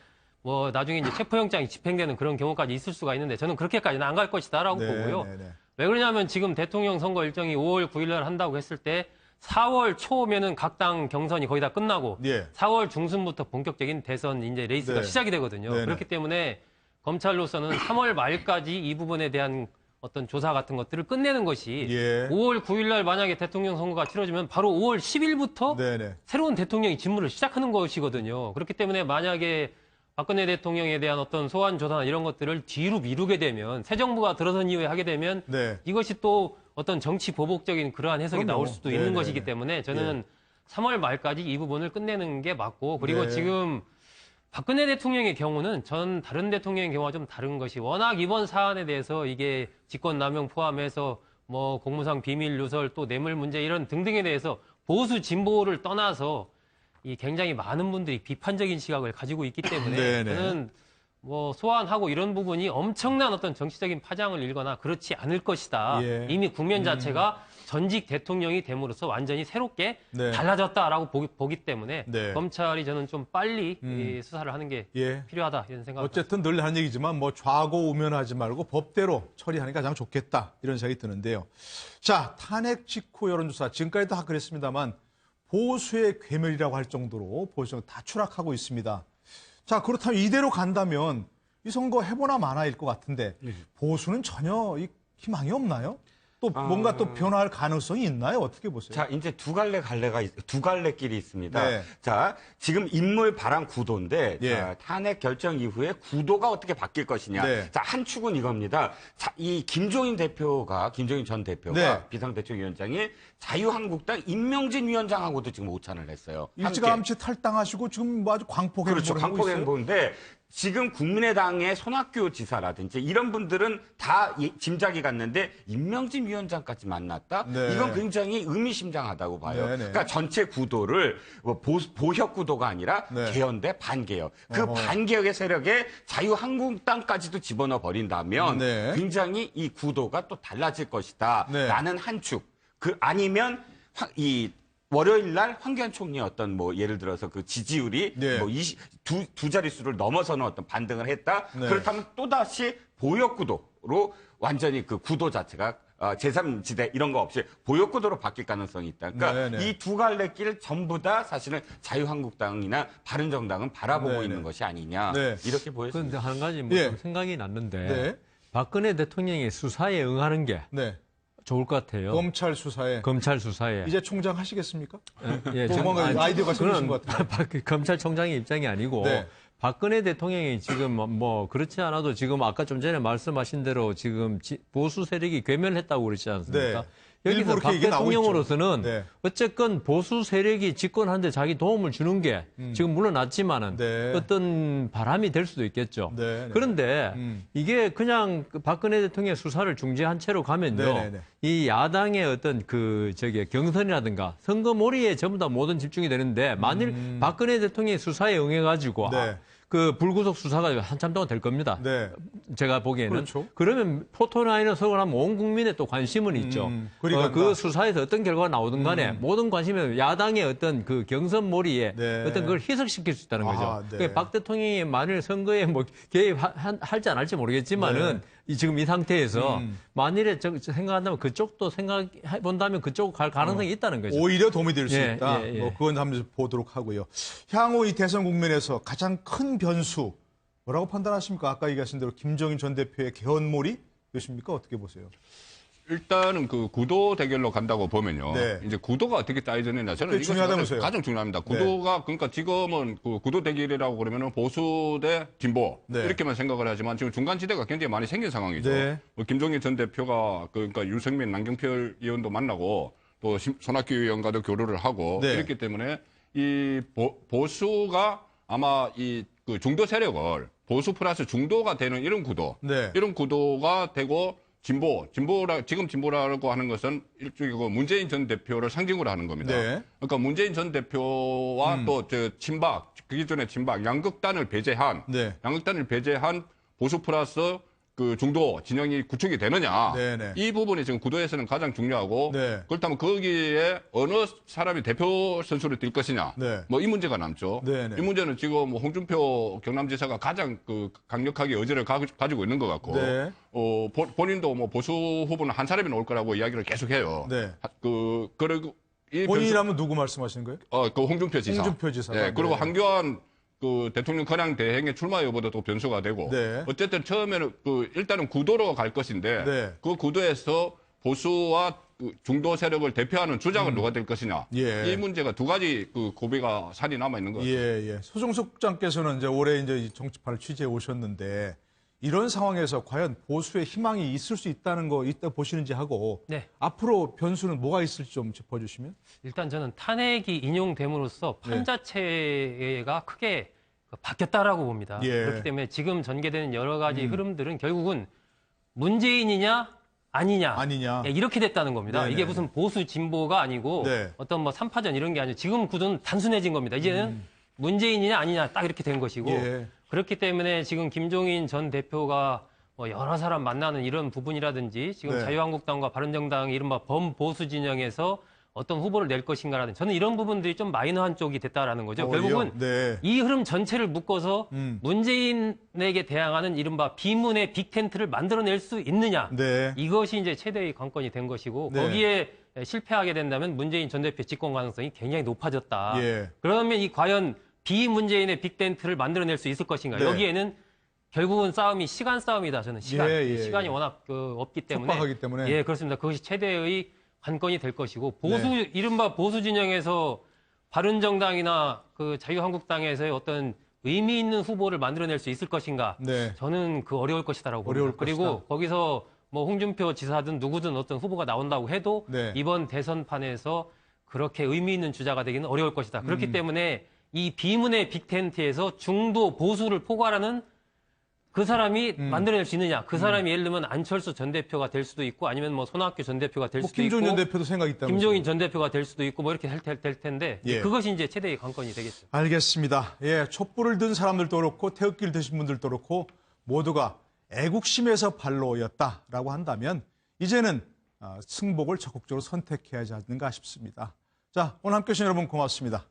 S6: 뭐 나중에 이제 체포영장이 집행되는 그런 경우까지 있을 수가 있는데 저는 그렇게까지는 안 갈 것이다라고 보고요.
S1: 네, 네.
S6: 왜 그러냐면 지금 대통령 선거 일정이 5월 9일 날 한다고 했을 때 4월 초면은 각 당 경선이 거의 다 끝나고
S1: 예.
S6: 4월 중순부터 본격적인 대선 이제 레이스가
S1: 네.
S6: 시작이 되거든요.
S1: 네네.
S6: 그렇기 때문에 검찰로서는 3월 말까지 이 부분에 대한 어떤 조사 같은 것들을 끝내는 것이
S1: 예.
S6: 5월 9일 날 만약에 대통령 선거가 치러지면 바로 5월 10일부터
S1: 네네.
S6: 새로운 대통령이 직무를 시작하는 것이거든요. 그렇기 때문에 만약에 박근혜 대통령에 대한 어떤 소환 조사나 이런 것들을 뒤로 미루게 되면 새 정부가 들어선 이후에 하게 되면
S1: 네.
S6: 이것이 또 어떤 정치 보복적인 그러한 해석이
S1: 그럼요.
S6: 나올 수도
S1: 네네네.
S6: 있는 것이기 때문에 저는 3월 말까지 이 부분을 끝내는 게 맞고 그리고
S1: 네.
S6: 지금 박근혜 대통령의 경우는 전 다른 대통령의 경우와 좀 다른 것이 워낙 이번 사안에 대해서 이게 직권남용 포함해서 뭐 공무상 비밀 누설 또 뇌물 문제 이런 등등에 대해서 보수 진보를 떠나서 이 굉장히 많은 분들이 비판적인 시각을 가지고 있기 때문에
S1: 네네.
S6: 저는 뭐 소환하고 이런 부분이 엄청난 어떤 정치적인 파장을 일거나 그렇지 않을 것이다.
S1: 예.
S6: 이미 국면 자체가 전직 대통령이 됨으로써 완전히 새롭게
S1: 네.
S6: 달라졌다라고 보기 때문에
S1: 네.
S6: 검찰이 저는 좀 빨리 이 수사를 하는 게
S1: 예.
S6: 필요하다 이런 생각을
S1: 어쨌든 늘 하는 얘기지만 뭐 좌고우면하지 말고 법대로 처리하는 게 가장 좋겠다 이런 생각이 드는데요. 자, 탄핵 직후 여론조사 지금까지도 다 그랬습니다만 보수의 괴멸이라고 할 정도로 보수가 다 추락하고 있습니다. 자, 그렇다면 이대로 간다면 이 선거 해보나 마나일 것 같은데 보수는 전혀 이 희망이 없나요? 또 뭔가 또 변화할 가능성이 있나요? 어떻게 보세요?
S7: 자, 이제 두 갈래 길이 있습니다.
S1: 네.
S7: 자, 지금 인물 발언 구도인데,
S1: 예.
S7: 자, 탄핵 결정 이후에 구도가 어떻게 바뀔 것이냐.
S1: 네.
S7: 자, 한 축은 이겁니다. 자, 이 김종인 전 대표가
S1: 네.
S7: 비상대책위원장이 자유한국당 임명진 위원장하고도 지금 오찬을 했어요. 함께.
S1: 일찌감치 탈당하시고 지금 뭐 아주 광폭 행보를
S7: 그렇죠.
S1: 하고
S7: 강폭
S1: 있어요.
S7: 행보인데 지금 국민의당의 손학규 지사라든지 이런 분들은 다 짐작이 갔는데 임명진 위원장까지 만났다?
S1: 네.
S7: 이건 굉장히 의미심장하다고 봐요.
S1: 네, 네.
S7: 그러니까 전체 구도를 뭐 보혁 구도가 아니라
S1: 네.
S7: 개헌 대 반개혁. 그
S1: 어허.
S7: 반개혁의 세력에 자유한국당까지도 집어넣어 버린다면
S1: 네.
S7: 굉장히 이 구도가 또 달라질 것이다.
S1: 네.
S7: 라는 한 축. 아니면 이 월요일 날 황교안 총리의 어떤 뭐 예를 들어서 그 지지율이
S1: 네.
S7: 뭐 두 자릿수를 넘어서는 어떤 반등을 했다.
S1: 네.
S7: 그렇다면 또다시 보역구도로 완전히 그 구도 자체가 제3지대 이런 거 없이 보역구도로 바뀔 가능성이 있다. 그러니까
S1: 네, 네.
S7: 이 두 갈래 길 전부 다 사실은 자유한국당이나 바른정당은 바라보고
S1: 네, 네.
S7: 있는 것이 아니냐.
S1: 네.
S7: 이렇게 보였습니다.
S2: 그런데 한 가지 뭐
S1: 예.
S2: 좀 생각이 났는데
S1: 네.
S2: 박근혜 대통령이 수사에 응하는 게
S1: 네.
S2: 좋을 것 같아요.
S1: 검찰 수사에
S2: 검찰 수사에.
S1: 이제 총장 하시겠습니까?
S2: 예,
S1: 또 뭔가 아이디어가 생기신 것 같아요.
S2: 검찰총장의 입장이 아니고
S1: 네.
S2: 박근혜 대통령이 지금 뭐 그렇지 않아도 지금 아까 좀 전에 말씀하신 대로 지금 보수 세력이 괴멸했다고 그러지 않습니까?
S1: 네.
S2: 여기서
S1: 일부
S2: 박
S1: 이렇게 얘기 나오고
S2: 대통령으로서는
S1: 있죠. 네.
S2: 어쨌건 보수 세력이 집권하는데 자기 도움을 주는 게 지금 물러났지만은
S1: 네.
S2: 어떤 바람이 될 수도 있겠죠.
S1: 네, 네.
S2: 그런데 이게 그냥 그 박근혜 대통령의 수사를 중지한 채로 가면요.
S1: 네, 네, 네.
S2: 이 야당의 어떤 경선이라든가 선거몰이에 전부 다 모든 집중이 되는데 만일 박근혜 대통령이 수사에 응해가지고
S1: 네.
S2: 그 불구속 수사가 한참 동안 될 겁니다.
S1: 네.
S2: 제가 보기에는.
S1: 그렇죠.
S2: 그러면 포토라인을 서고 나면 온 국민의 또 관심은 있죠.
S1: 그리 간다.
S2: 그 수사에서 어떤 결과가 나오든 간에 모든 관심은 야당의 어떤 그 경선몰이에
S1: 네.
S2: 어떤 그걸 희석시킬 수 있다는 거죠.
S1: 아하, 네.
S2: 그러니까 박 대통령이 만일 선거에 뭐 개입할지 안 할지 모르겠지만은 지금 이 상태에서 만일에 생각한다면 그쪽도 생각해 본다면 그쪽 갈 가능성이 있다는 거죠.
S1: 오히려 도움이 될 수
S2: 예,
S1: 있다.
S2: 예, 예.
S1: 뭐 그건 한번 보도록 하고요. 향후 이 대선 국면에서 가장 큰 변수 뭐라고 판단하십니까? 아까 얘기하신 대로 김종인 전 대표의 개헌몰이 되십니까? 어떻게 보세요?
S3: 일단은 그 구도 대결로 간다고 보면요.
S1: 네.
S3: 이제 구도가 어떻게 짜여지느냐. 저는
S1: 그게
S3: 이것이
S1: 중요하다면서요.
S3: 가장 중요합니다. 구도가 그러니까 지금은 그 구도 대결이라고 그러면은 보수 대 진보
S1: 네.
S3: 이렇게만 생각을 하지만 지금 중간 지대가 굉장히 많이 생긴 상황이죠.
S1: 네.
S3: 뭐 김종인 전 대표가 그러니까 윤석민, 남경필 의원도 만나고 또 손학규 의원과도 교류를 하고
S1: 네.
S3: 이렇기 때문에 이 보수가 아마 이 그 중도 세력을 보수 플러스 중도가 되는 이런 구도,
S1: 네.
S3: 이런 구도가 되고 지금 진보라고 하는 것은 일종의 그 문재인 전 대표를 상징으로 하는 겁니다.
S1: 네.
S3: 그러니까 문재인 전 대표와 또 저 친박, 그 기존의 친박 양극단을 배제한
S1: 네.
S3: 보수 플러스 그 중도 진영이 구축이 되느냐.
S1: 네네.
S3: 이 부분이 지금 구도에서는 가장 중요하고
S1: 네.
S3: 그렇다면 거기에 어느 사람이 대표 선수를 뛸 것이냐.
S1: 네.
S3: 뭐 이 문제가 남죠.
S1: 네네.
S3: 이 문제는 지금 뭐 홍준표 경남지사가 가장 그 강력하게 의지를 가지고 있는 것 같고
S1: 네.
S3: 본인도 뭐 보수 후보는 한 사람이 나올 거라고 이야기를 계속해요.
S1: 네.
S3: 그리고 이
S1: 본인이라면 누구 말씀하시는 거예요?
S3: 그 홍준표 지사.
S1: 홍준표 지사가.
S3: 예, 그리고
S1: 네.
S3: 한교안 그 대통령 권양 대행의 출마 여부도 또 변수가 되고.
S1: 네.
S3: 어쨌든 처음에는 일단은 구도로 갈 것인데
S1: 네.
S3: 그 구도에서 보수와 그 중도 세력을 대표하는 주장은 누가 될 것이냐.
S1: 예.
S3: 이 문제가 두 가지 그 고비가 산이 남아 있는 것 같아요.
S1: 예. 소종석 국장께서는 이제 올해 이제 이 정치판을 취재해 오셨는데 이런 상황에서 과연 보수의 희망이 있을 수 있다는 거 있다 보시는지 하고
S6: 네.
S1: 앞으로 변수는 뭐가 있을지 좀 짚어주시면.
S6: 일단 저는 탄핵이 인용됨으로써 판 자체가 크게 바뀌었다라고 봅니다.
S1: 예.
S6: 그렇기 때문에 지금 전개되는 여러 가지 흐름들은 결국은 문재인이냐 아니냐 예, 이렇게 됐다는 겁니다.
S1: 네네.
S6: 이게 무슨 보수 진보가 아니고
S1: 네.
S6: 어떤 뭐 3파전 이런 게 아니고 지금 구도는 단순해진 겁니다. 이제는 문재인이냐 아니냐 딱 이렇게 된 것이고
S1: 예.
S6: 그렇기 때문에 지금 김종인 전 대표가 뭐 여러 사람 만나는 이런 부분이라든지 지금
S1: 네.
S6: 자유한국당과 바른정당 이른바 범보수 진영에서 어떤 후보를 낼 것인가라든지 저는 이런 부분들이 좀 마이너한 쪽이 됐다라는 거죠. 결국은
S1: 네.
S6: 이 흐름 전체를 묶어서 문재인에게 대항하는 이른바 비문의 빅텐트를 만들어낼 수 있느냐.
S1: 네.
S6: 이것이 이제 최대의 관건이 된 것이고
S1: 네.
S6: 거기에 실패하게 된다면 문재인 전 대표 집권 가능성이 굉장히 높아졌다.
S1: 예.
S6: 그러면 이 과연 비문재인의 빅텐트를 만들어낼 수 있을 것인가.
S1: 네.
S6: 여기에는 결국은 싸움이 시간 싸움이다. 저는 시간이
S1: 예.
S6: 워낙 없기 때문에.
S1: 촉박하기 때문에.
S6: 예, 그렇습니다. 그것이 최대의 관건이 될 것이고
S1: 네.
S6: 이른바 보수 진영에서 바른정당이나 그 자유한국당에서의 어떤 의미 있는 후보를 만들어낼 수 있을 것인가?
S1: 네.
S6: 저는 어려울 것이다라고 봅니다.
S1: 어려울
S6: 그리고
S1: 것이다.
S6: 거기서 뭐 홍준표 지사든 누구든 어떤 후보가 나온다고 해도
S1: 네.
S6: 이번 대선판에서 그렇게 의미 있는 주자가 되기는 어려울 것이다. 그렇기 때문에 이 비문의 빅텐트에서 중도 보수를 포괄하는 그 사람이 만들어낼 수 있느냐. 그 사람이 예를 들면 안철수 전 대표가 될 수도 있고 아니면 뭐 손학규 전 대표가 될 수도
S1: 김종인
S6: 있고
S1: 전 대표도 생각이 있다면서요.
S6: 김종인 전 대표가 될 수도 있고 뭐 이렇게 될 텐데
S1: 예.
S6: 그것이 이제 최대의 관건이 되겠죠.
S1: 알겠습니다. 예, 촛불을 든 사람들도 그렇고 태극기를 드신 분들도 그렇고 모두가 애국심에서 발로였다라고 한다면 이제는 승복을 적극적으로 선택해야 하지 않는가 싶습니다. 자, 오늘 함께해 주신 여러분 고맙습니다.